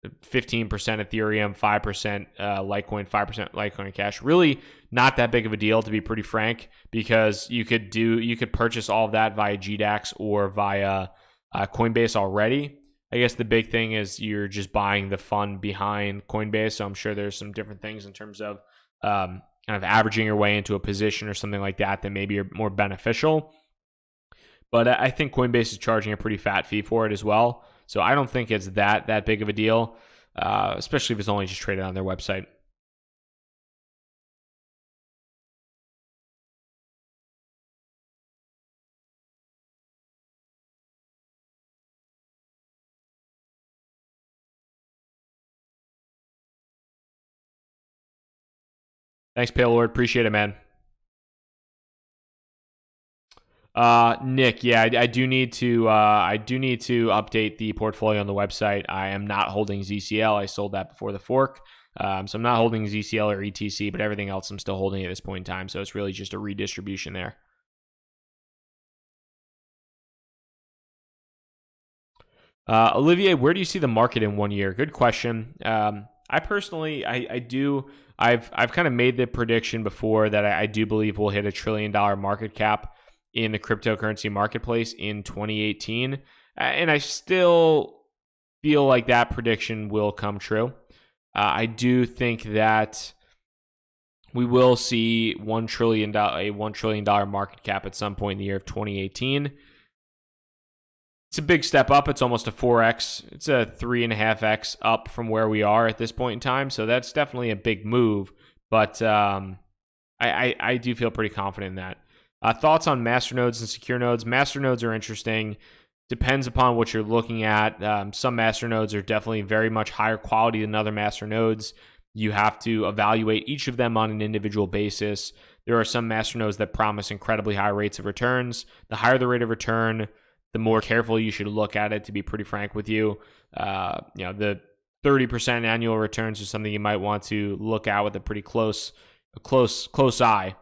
15% Ethereum, 5% Litecoin, 5% Litecoin Cash. Really not that big of a deal, to be pretty frank, because you could purchase all of that via GDAX or via Coinbase already. I guess the big thing is you're just buying the fund behind Coinbase. So I'm sure there's some different things in terms of kind of averaging your way into a position or something like that maybe are more beneficial. But I think Coinbase is charging a pretty fat fee for it as well. So I don't think it's that big of a deal, especially if it's only just traded on their website. Thanks, Paylord. Appreciate it, man. Nick, yeah, I do need to update the portfolio on the website. I am not holding ZCL. I sold that before the fork. So I'm not holding ZCL or ETC, but everything else I'm still holding at this point in time. So it's really just a redistribution there. Olivier, where do you see the market in 1 year? Good question. I personally, I've kind of made the prediction before that I do believe we'll hit $1 trillion market cap in the cryptocurrency marketplace in 2018. And I still feel like that prediction will come true. I do think that we will see a $1 trillion market cap at some point in the year of 2018. It's a big step up. It's almost a 4x. It's a 3.5x up from where we are at this point in time. So that's definitely a big move. But I do feel pretty confident in that. Thoughts on masternodes and secure nodes? Masternodes are interesting. Depends upon what you're looking at. Some masternodes are definitely very much higher quality than other masternodes. You have to evaluate each of them on an individual basis. There are some masternodes that promise incredibly high rates of returns. The higher the rate of return, the more careful you should look at it, to be pretty frank with you. The 30% annual returns are something you might want to look at with a pretty close eye.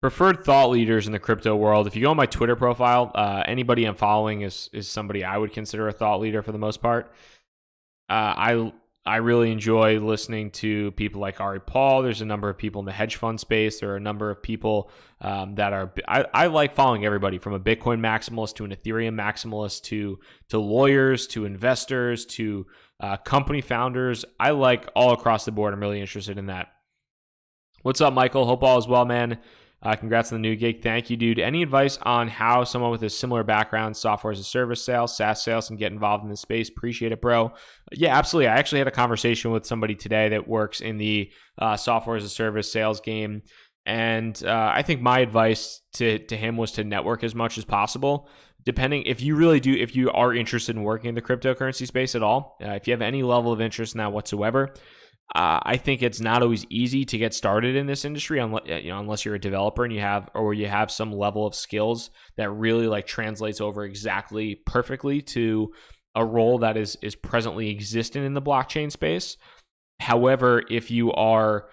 Preferred thought leaders in the crypto world. If you go on my Twitter profile, anybody I'm following is somebody I would consider a thought leader for the most part. I really enjoy listening to people like Ari Paul. There's a number of people in the hedge fund space. There are a number of people that are. I like following everybody from a Bitcoin maximalist to an Ethereum maximalist to lawyers to investors to company founders. I like all across the board. I'm really interested in that. What's up, Michael? Hope all is well, man. Congrats on the new gig. Thank you, dude. Any advice on how someone with a similar background, software as a service sales, SaaS sales, can get involved in this space? Appreciate it, bro. Yeah, absolutely. I actually had a conversation with somebody today that works in the software as a service sales game. And I think my advice to him was to network as much as possible. Depending, if you are interested in working in the cryptocurrency space at all, if you have any level of interest in that whatsoever, I think it's not always easy to get started in this industry unless you're a developer and you have some level of skills that really translates over exactly perfectly to a role that is presently existent in the blockchain space. However, if you are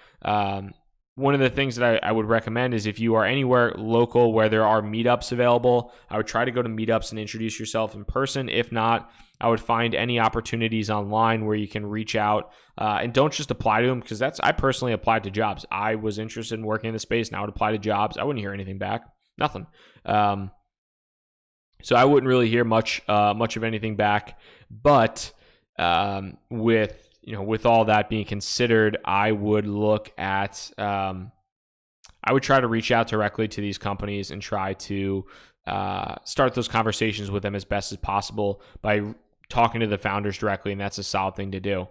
one of the things that I would recommend is if you are anywhere local where there are meetups available, I would try to go to meetups and introduce yourself in person. If not, I would find any opportunities online where you can reach out and don't just apply to them, because I personally applied to jobs. I was interested in working in the space and I would apply to jobs. I wouldn't hear anything back. Nothing. So I wouldn't really hear much of anything back. But with all that being considered, I would look at I would try to reach out directly to these companies and try to start those conversations with them as best as possible by talking to the founders directly, and that's a solid thing to do.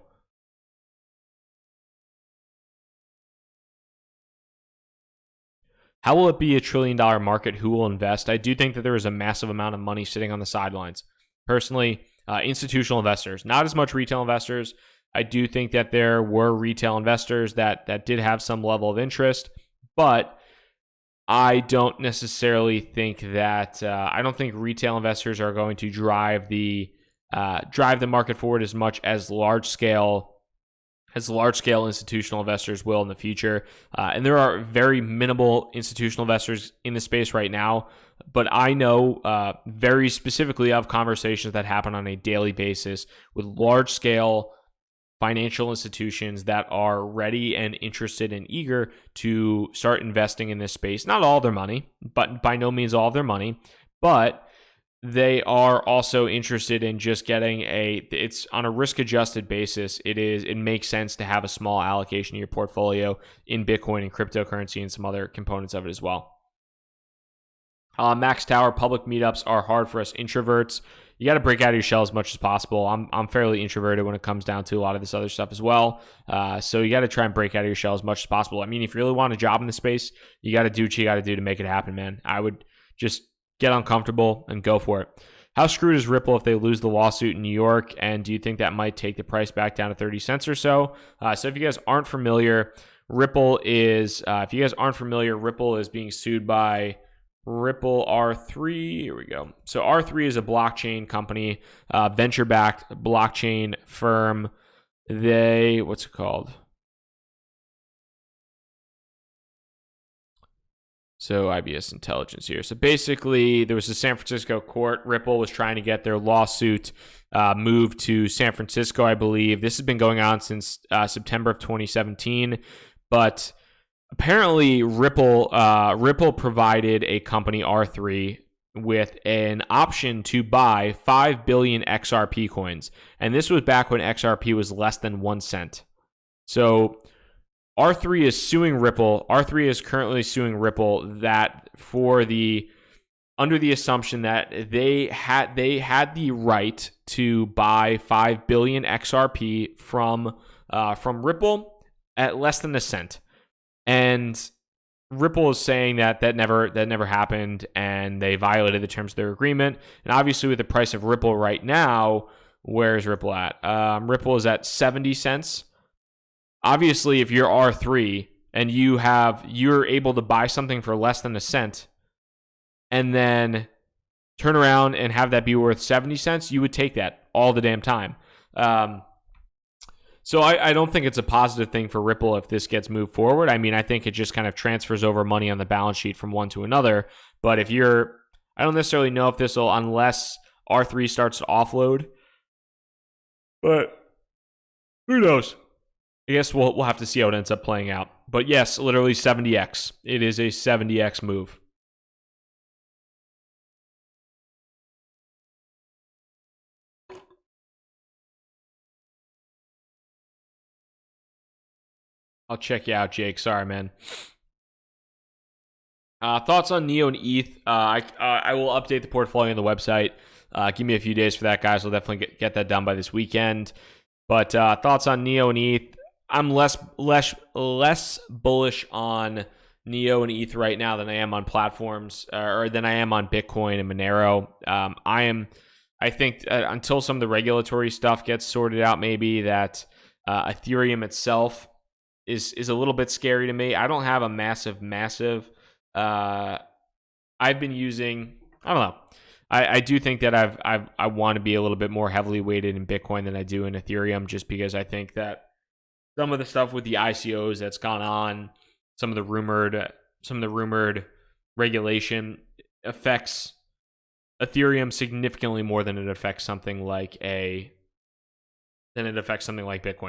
How will it be $1 trillion market? Who will invest? I do think that there is a massive amount of money sitting on the sidelines. Personally, institutional investors, not as much retail investors. I do think that there were retail investors that did have some level of interest, but I don't necessarily think that I don't think retail investors are going to drive the market forward as much as large scale institutional investors will in the future. And there are very minimal institutional investors in the space right now, but I know very specifically of conversations that happen on a daily basis with large scale financial institutions that are ready and interested and eager to start investing in this space. Not all their money, but by no means all of their money, but they are also interested in just getting it's on a risk-adjusted basis. It makes sense to have a small allocation of your portfolio in Bitcoin and cryptocurrency and some other components of it as well. Max Tower, public meetups are hard for us introverts. You got to break out of your shell as much as possible. I'm fairly introverted when it comes down to a lot of this other stuff as well. So you got to try and break out of your shell as much as possible. I mean, if you really want a job in the space, you got to do what you got to do to make it happen, man. I would just get uncomfortable and go for it. how screwed is Ripple if they lose the lawsuit in New York? And do you think that might take the price back down to 30 cents or so? So if you guys aren't familiar, Ripple is being sued by Ripple R3. Here we go. So R3 is a blockchain company, venture-backed blockchain firm. What's it called? So IBS Intelligence here. So basically, there was a San Francisco court. Ripple was trying to get their lawsuit moved to San Francisco, I believe. This has been going on since September of 2017. But apparently, Ripple provided a company, R3, with an option to buy 5 billion XRP coins. And this was back when XRP was less than 1 cent. So R3 is suing Ripple. R3 is currently suing Ripple under the assumption that they had the right to buy 5 billion XRP from Ripple at less than a cent. And Ripple is saying that never happened, and they violated the terms of their agreement. And obviously, with the price of Ripple right now, where is Ripple at? Ripple is at 70 cents. Obviously, if you're R3 and you're able to buy something for less than a cent and then turn around and have that be worth 70 cents, you would take that all the damn time. So I don't think it's a positive thing for Ripple if this gets moved forward. I mean, I think it just kind of transfers over money on the balance sheet from one to another. But I don't necessarily know if this will, unless R3 starts to offload. But who knows? I guess we'll have to see how it ends up playing out. But yes, literally 70x. It is a 70x move. I'll check you out, Jake. Sorry, man. Thoughts on Neo and ETH? I will update the portfolio on the website. Give me a few days for that, guys. We'll definitely get that done by this weekend. But thoughts on Neo and ETH? I'm less bullish on Neo and ETH right now than I am on platforms, or than I am on Bitcoin and Monero. I think until some of the regulatory stuff gets sorted out, maybe that Ethereum itself is a little bit scary to me. I don't have a massive. I've been using. I don't know. I do think that I want to be a little bit more heavily weighted in Bitcoin than I do in Ethereum, just because I think that some of the stuff with the ICOs that's gone on, some of the rumored regulation affects Ethereum significantly more than it affects something like Bitcoin.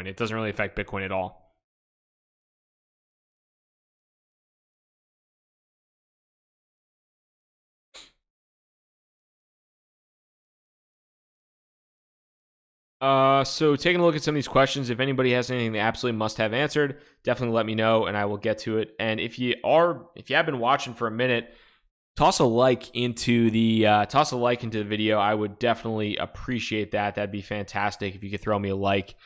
It doesn't really affect Bitcoin at all. So taking a look at some of these questions, if anybody has anything they absolutely must have answered, definitely let me know and I will get to it. And if you have been watching for a minute, toss a like into the video. I would definitely appreciate that. That'd be fantastic if you could throw me a like,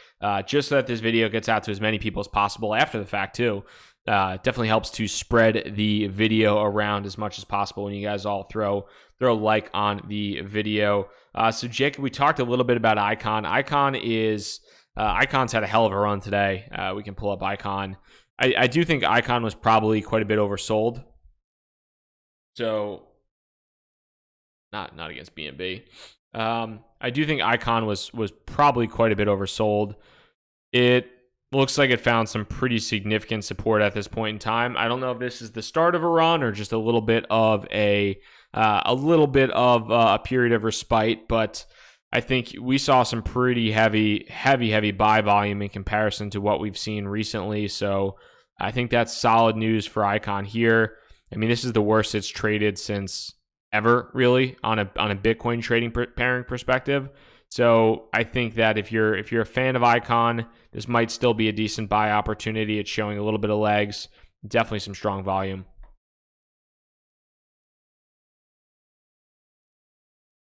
just so that this video gets out to as many people as possible after the fact too. Definitely helps to spread the video around as much as possible when you guys all throw a like on the video. So Jacob, we talked a little bit about Icon. Icon's had a hell of a run today. We can pull up Icon. I do think Icon was probably quite a bit oversold. So not against BNB. I do think Icon was probably quite a bit oversold. It looks like it found some pretty significant support at this point in time. I don't know if this is the start of a run or just a little bit of a period of respite, but I think we saw some pretty heavy buy volume in comparison to what we've seen recently. So I think that's solid news for Icon here. I mean, this is the worst it's traded since ever, really, on a Bitcoin trading pairing perspective. So I think that if you're a fan of Icon, this might still be a decent buy opportunity. It's showing a little bit of legs, definitely some strong volume.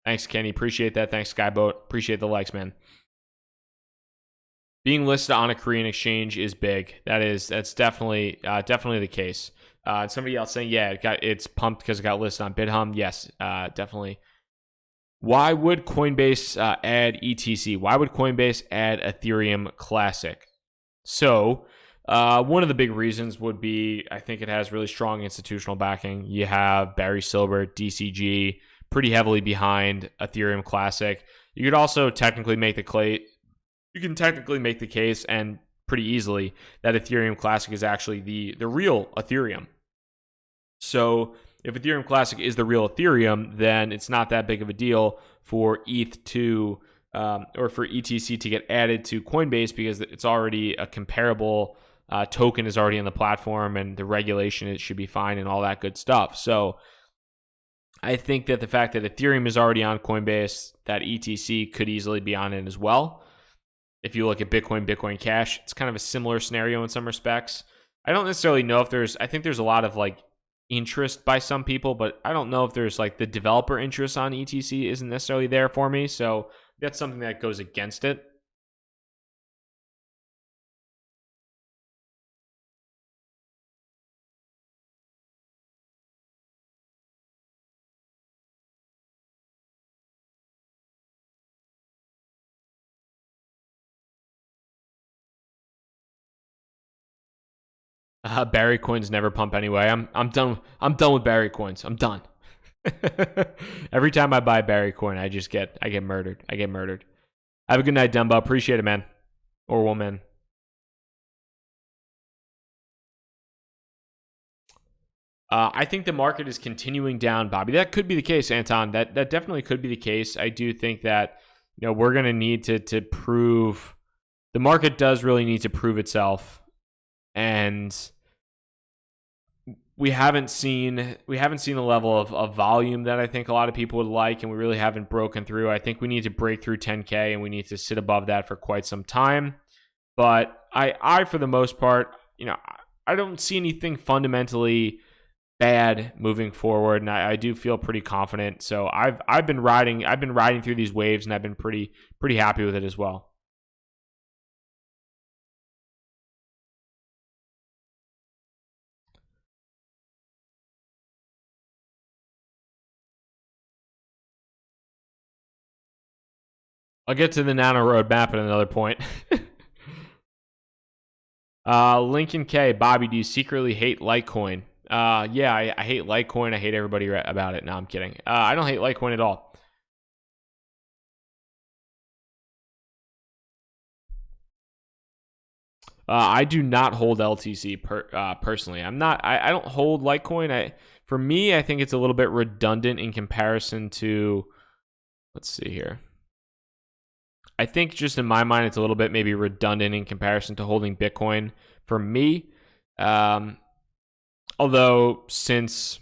Thanks, Kenny. Appreciate that. Thanks, Skyboat. Appreciate the likes, man. Being listed on a Korean exchange is big. That's definitely the case. Somebody else saying, yeah, it's pumped because it got listed on BitHum. Yes, definitely Why would Coinbase add ETC? Why would Coinbase add Ethereum Classic? So one of the big reasons would be, I think it has really strong institutional backing. You have Barry Silbert, DCG, pretty heavily behind Ethereum Classic. You could also technically make the case, and pretty easily, that Ethereum Classic is actually the real Ethereum. So if Ethereum Classic is the real Ethereum, then it's not that big of a deal for ETH to or for ETC to get added to Coinbase, because it's already a comparable token is already on the platform, and the regulation, it should be fine and all that good stuff. So I think that the fact that Ethereum is already on Coinbase, that ETC could easily be on it as well. If you look at Bitcoin Cash, it's kind of a similar scenario in some respects. I don't necessarily know if I think there's a lot of interest by some people, but I don't know if there's the developer interest on ETC isn't necessarily there for me. So that's something that goes against it. Barry coins never pump anyway. I'm done. I'm done with Barry coins. I'm done. Every time I buy Barry coin, I get murdered. Have a good night, Dumbo. Appreciate it, man. Or woman. I think the market is continuing down, Bobby. That could be the case, Anton. That definitely could be the case. I do think that we're going to need to prove, the market does really need to prove itself, and we haven't seen the level of volume that I think a lot of people would like, and we really haven't broken through. I think we need to break through 10K, and we need to sit above that for quite some time. But I for the most part, I don't see anything fundamentally bad moving forward, and I do feel pretty confident. So I've been riding through these waves, and I've been pretty happy with it as well. I'll get to the Nano roadmap at another point. Lincoln K, Bobby, do you secretly hate Litecoin? Yeah, I hate Litecoin. I hate everybody about it. No, I'm kidding. I don't hate Litecoin at all. I do not hold LTC personally. I don't hold Litecoin. For me, I think it's a little bit redundant in comparison to, let's see here. I think just in my mind, it's a little bit maybe redundant in comparison to holding Bitcoin for me. Although since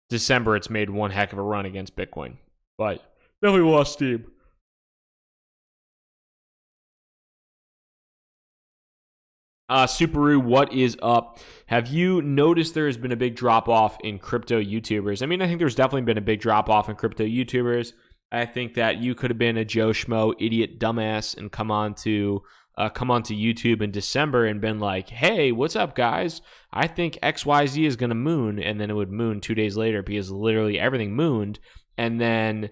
December, it's made one heck of a run against Bitcoin, but definitely lost steam. Subaru, what is up? Have you noticed there has been a big drop off in crypto YouTubers? I mean, I think there's definitely been a big drop off in crypto YouTubers. I think that you could have been a Joe Schmo idiot dumbass and come on to YouTube in December and been like, hey, what's up, guys? I think XYZ is going to moon. And then it would moon 2 days later because literally everything mooned. And then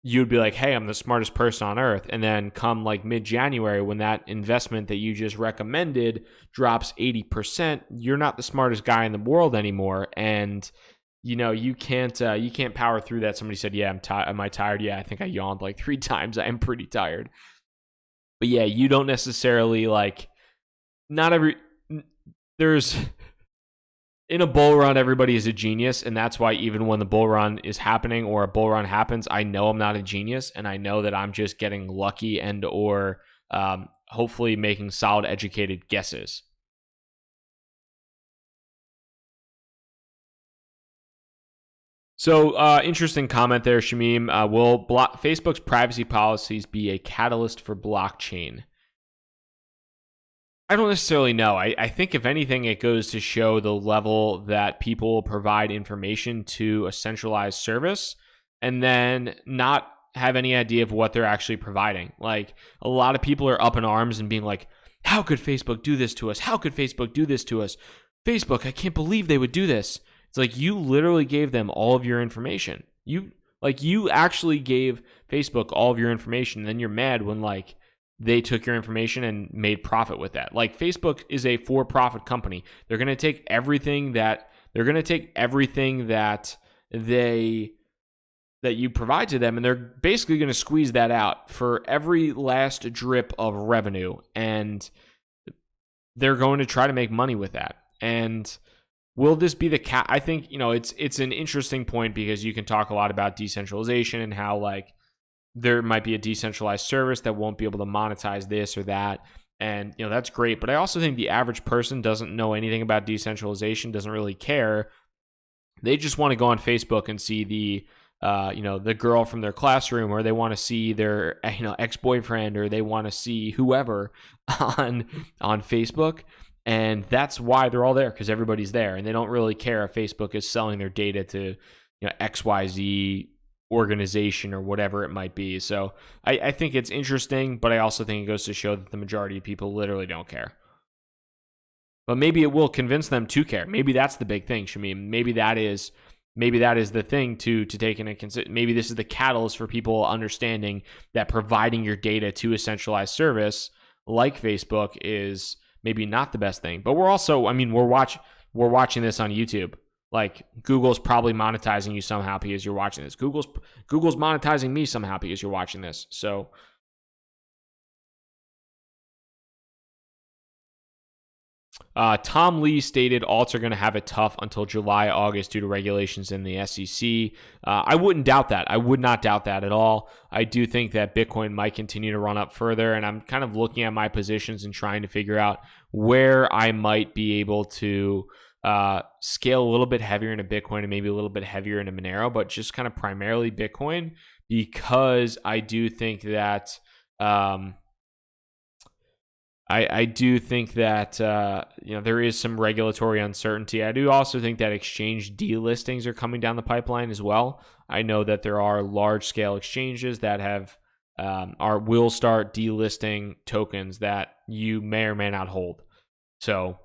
you'd be like, hey, I'm the smartest person on earth. And then come mid-January, when that investment that you just recommended drops 80%, you're not the smartest guy in the world anymore. And you can't power through that. Somebody said, yeah, am I tired? Yeah, I think I yawned 3 times. I am pretty tired. But yeah, you don't necessarily there's in a bull run, everybody is a genius. And that's why even when the bull run is happening or a bull run happens, I know I'm not a genius. And I know that I'm just getting lucky and or hopefully making solid, educated guesses. So, interesting comment there, Shamim. Will Facebook's privacy policies be a catalyst for blockchain? I don't necessarily know. I think if anything, it goes to show the level that people provide information to a centralized service and then not have any idea of what they're actually providing. A lot of people are up in arms and being like, how could Facebook do this to us? How could Facebook do this to us? Facebook, I can't believe they would do this. It's you literally gave them all of your information. You actually gave Facebook all of your information, and then you're mad when like they took your information and made profit with that. Like Facebook is a for-profit company. They're going to take everything that they that you provide to them, and they're basically going to squeeze that out for every last drip of revenue, and they're going to try to make money with that. And will this be the cat? I think, it's an interesting point because you can talk a lot about decentralization and how like there might be a decentralized service that won't be able to monetize this or that. And, that's great. But I also think the average person doesn't know anything about decentralization, doesn't really care. They just want to go on Facebook and see the girl from their classroom, or they want to see their, ex-boyfriend, or they want to see whoever on Facebook. And that's why they're all there, because everybody's there, and they don't really care if Facebook is selling their data to, XYZ organization or whatever it might be. So I think it's interesting, but I also think it goes to show that the majority of people literally don't care. But maybe it will convince them to care. Maybe that's the big thing, Shamim. Maybe that is the thing to take into consideration. Maybe this is the catalyst for people understanding that providing your data to a centralized service like Facebook is maybe not the best thing. But we're also, we're watching this on YouTube. Like Google's probably monetizing you somehow because you're watching this. Google's monetizing me somehow because you're watching this. So Tom Lee stated alts are going to have it tough until July, August due to regulations in the SEC. I wouldn't doubt that. I would not doubt that at all. I do think that Bitcoin might continue to run up further, and I'm kind of looking at my positions and trying to figure out where I might be able to scale a little bit heavier into Bitcoin and maybe a little bit heavier into Monero, but just kind of primarily Bitcoin, because I do think that I do think that there is some regulatory uncertainty. I do also think that exchange delistings are coming down the pipeline as well. I know that there are large scale exchanges that have will start delisting tokens that you may or may not hold. So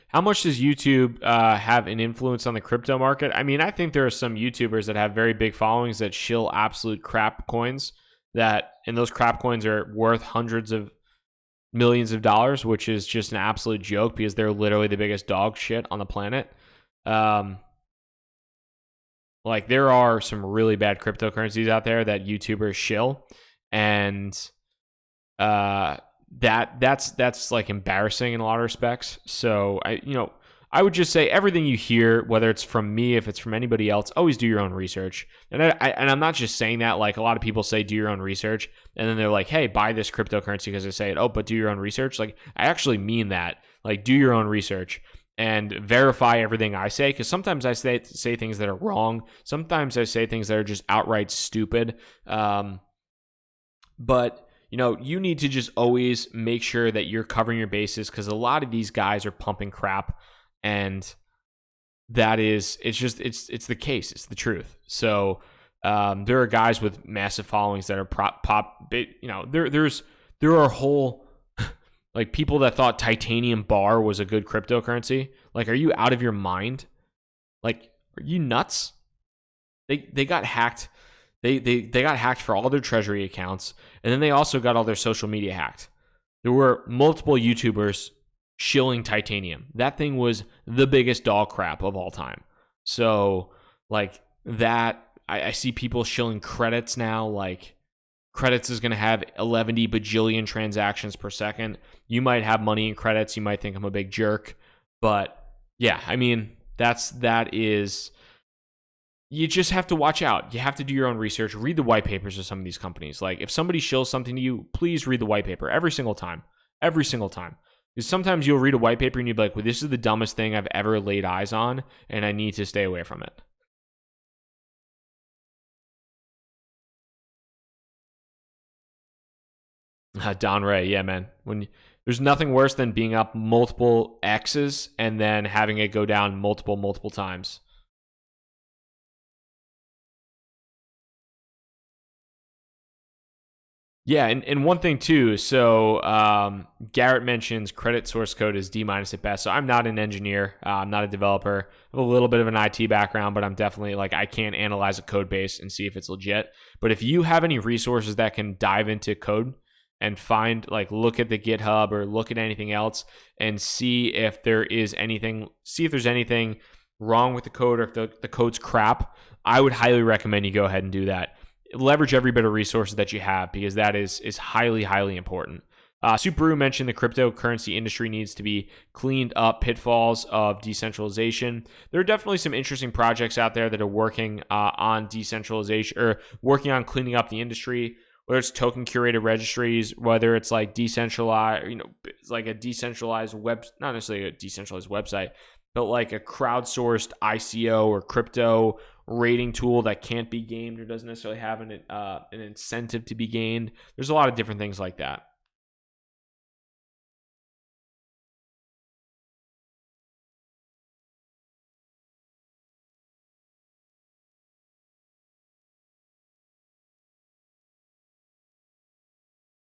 how much does YouTube have an influence on the crypto market? I think there are some YouTubers that have very big followings that shill absolute crap coins, and those crap coins are worth hundreds of millions of dollars, which is just an absolute joke because they're literally the biggest dog shit on the planet. Like there are some really bad cryptocurrencies out there that YouTubers shill, and that's like embarrassing in a lot of respects. So I would just say everything you hear, whether it's from me, if it's from anybody else, always do your own research. And I'm not just saying that. Like a lot of people say, do your own research, and then they're like, hey, buy this cryptocurrency because they say it. Oh, but do your own research. Like I actually mean that. Like do your own research and verify everything I say, because sometimes I say things that are wrong. Sometimes I say things that are just outright stupid. But you need to just always make sure that you're covering your bases, because a lot of these guys are pumping crap, and it's the case. It's the truth. So there are guys with massive followings that are there are whole like people that thought titanium bar was a good cryptocurrency. Like, are you out of your mind? Like, are you nuts? They got hacked. They got hacked for all their treasury accounts, and then they also got all their social media hacked. There were multiple YouTubers shilling titanium. That thing was the biggest dog crap of all time. So, like that, I see people shilling credits now. Like, credits is going to have 11 bajillion transactions per second. You might have money in credits. You might think I'm a big jerk, but yeah, that is. You just have to watch out. You have to do your own research. Read the white papers of some of these companies. Like, if somebody shills something to you, please read the white paper every single time. Every single time. Because sometimes you'll read a white paper and you'll be like, well, this is the dumbest thing I've ever laid eyes on, and I need to stay away from it. Don Ray, yeah, man. There's nothing worse than being up multiple X's and then having it go down multiple times. Yeah, and one thing too. So Garrett mentions credit source code is D- at best. So I'm not an engineer. I'm not a developer. I have a little bit of an IT background, but I'm definitely like I can't analyze a code base and see if it's legit. But if you have any resources that can dive into code and find like look at the GitHub or look at anything else and see if there is anything, see if there's anything wrong with the code or if the code's crap, I would highly recommend you go ahead and do that. Leverage every bit of resources that you have because that is highly important. Subaru mentioned the cryptocurrency industry needs to be cleaned up, pitfalls of decentralization. There are definitely some interesting projects out there that are working on decentralization or working on cleaning up the industry, whether it's token curated registries, whether it's like decentralized, it's like a decentralized not necessarily a decentralized website, but like a crowdsourced ICO or crypto rating tool that can't be gamed or doesn't necessarily have an incentive to be gained. There's a lot of different things like that.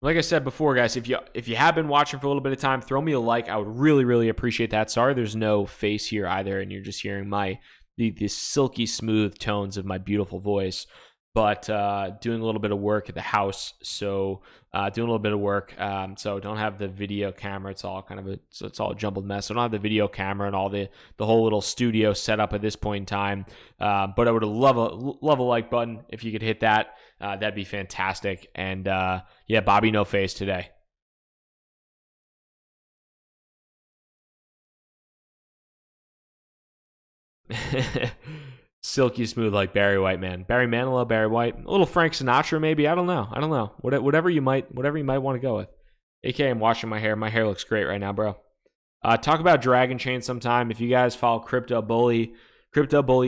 Like I said before, guys, if you have been watching for a little bit of time, throw me a like. I would really appreciate that. Sorry, there's no face here either, and you're just hearing the silky smooth tones of my beautiful voice. But doing a little bit of work at the house, so doing a little bit of work. So don't have the video camera. It's all it's all a jumbled mess. So I don't have the video camera and all the whole little studio set up at this point in time. But I would love a like button if you could hit that. That'd be fantastic. And yeah, Bobby, no face today. Silky smooth like Barry White, man. Barry Manilow, Barry White, a little Frank Sinatra, maybe. I don't know. Whatever you might want to go with. AK, I'm washing my hair. My hair looks great right now, bro. Talk about Dragon Chain sometime. If you guys follow Crypto Bully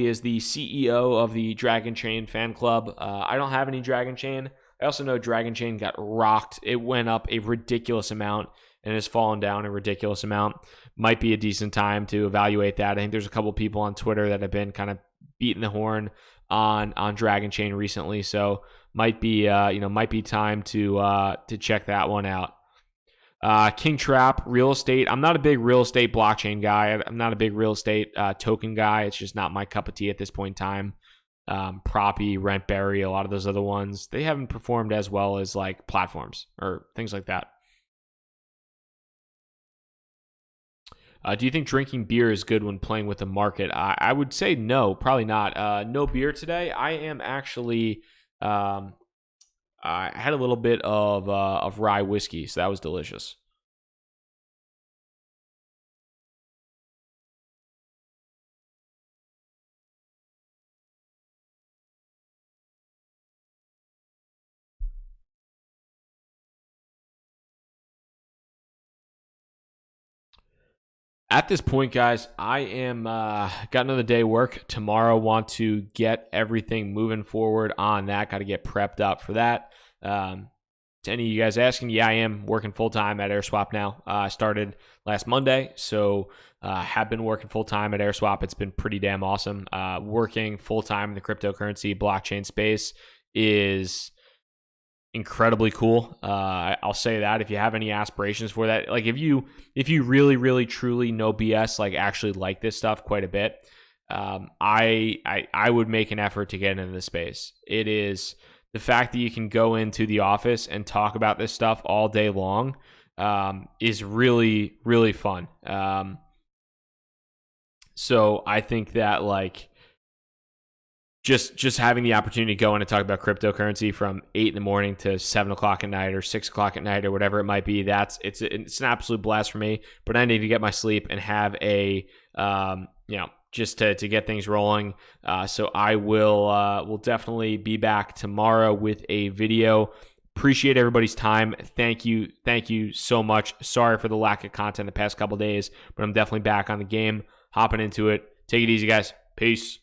is the CEO of the Dragon Chain fan club. I don't have any Dragon Chain. I also know Dragon Chain got rocked. It went up a ridiculous amount and has fallen down a ridiculous amount. Might be a decent time to evaluate that. I think there's a couple people on Twitter that have been kind of beating the horn on Dragon Chain recently, so might be time to check that one out. King Trap, real estate. I'm not a big real estate blockchain guy. I'm not a big real estate token guy. It's just not my cup of tea at this point in time. Proppy, Rentberry, a lot of those other ones, they haven't performed as well as like platforms or things like that. Do you think drinking beer is good when playing with the market? I would say no, probably not. No beer today. I am actually, I had a little bit of rye whiskey, so that was delicious. At this point, guys, I am got another day of work tomorrow. Want to get everything moving forward on that. Got to get prepped up for that. To any of you guys asking, yeah, I am working full time at AirSwap now. I started last Monday, so have been working full time at AirSwap. It's been pretty damn awesome. Working full time in the cryptocurrency blockchain space is incredibly cool. I'll say that. If you have any aspirations for that, like if you really truly no BS, like actually like this stuff quite a bit, I would make an effort to get into this space. It is the fact that you can go into the office and talk about this stuff all day long is really fun. So I think that like just having the opportunity to go in and talk about cryptocurrency from 8 in the morning to 7 o'clock at night or 6 o'clock at night or whatever it might be, it's an absolute blast for me. But I need to get my sleep and have a just to get things rolling. So I will definitely be back tomorrow with a video. Appreciate everybody's time. Thank you so much. Sorry for the lack of content the past couple days, but I'm definitely back on the game, hopping into it. Take it easy, guys. Peace.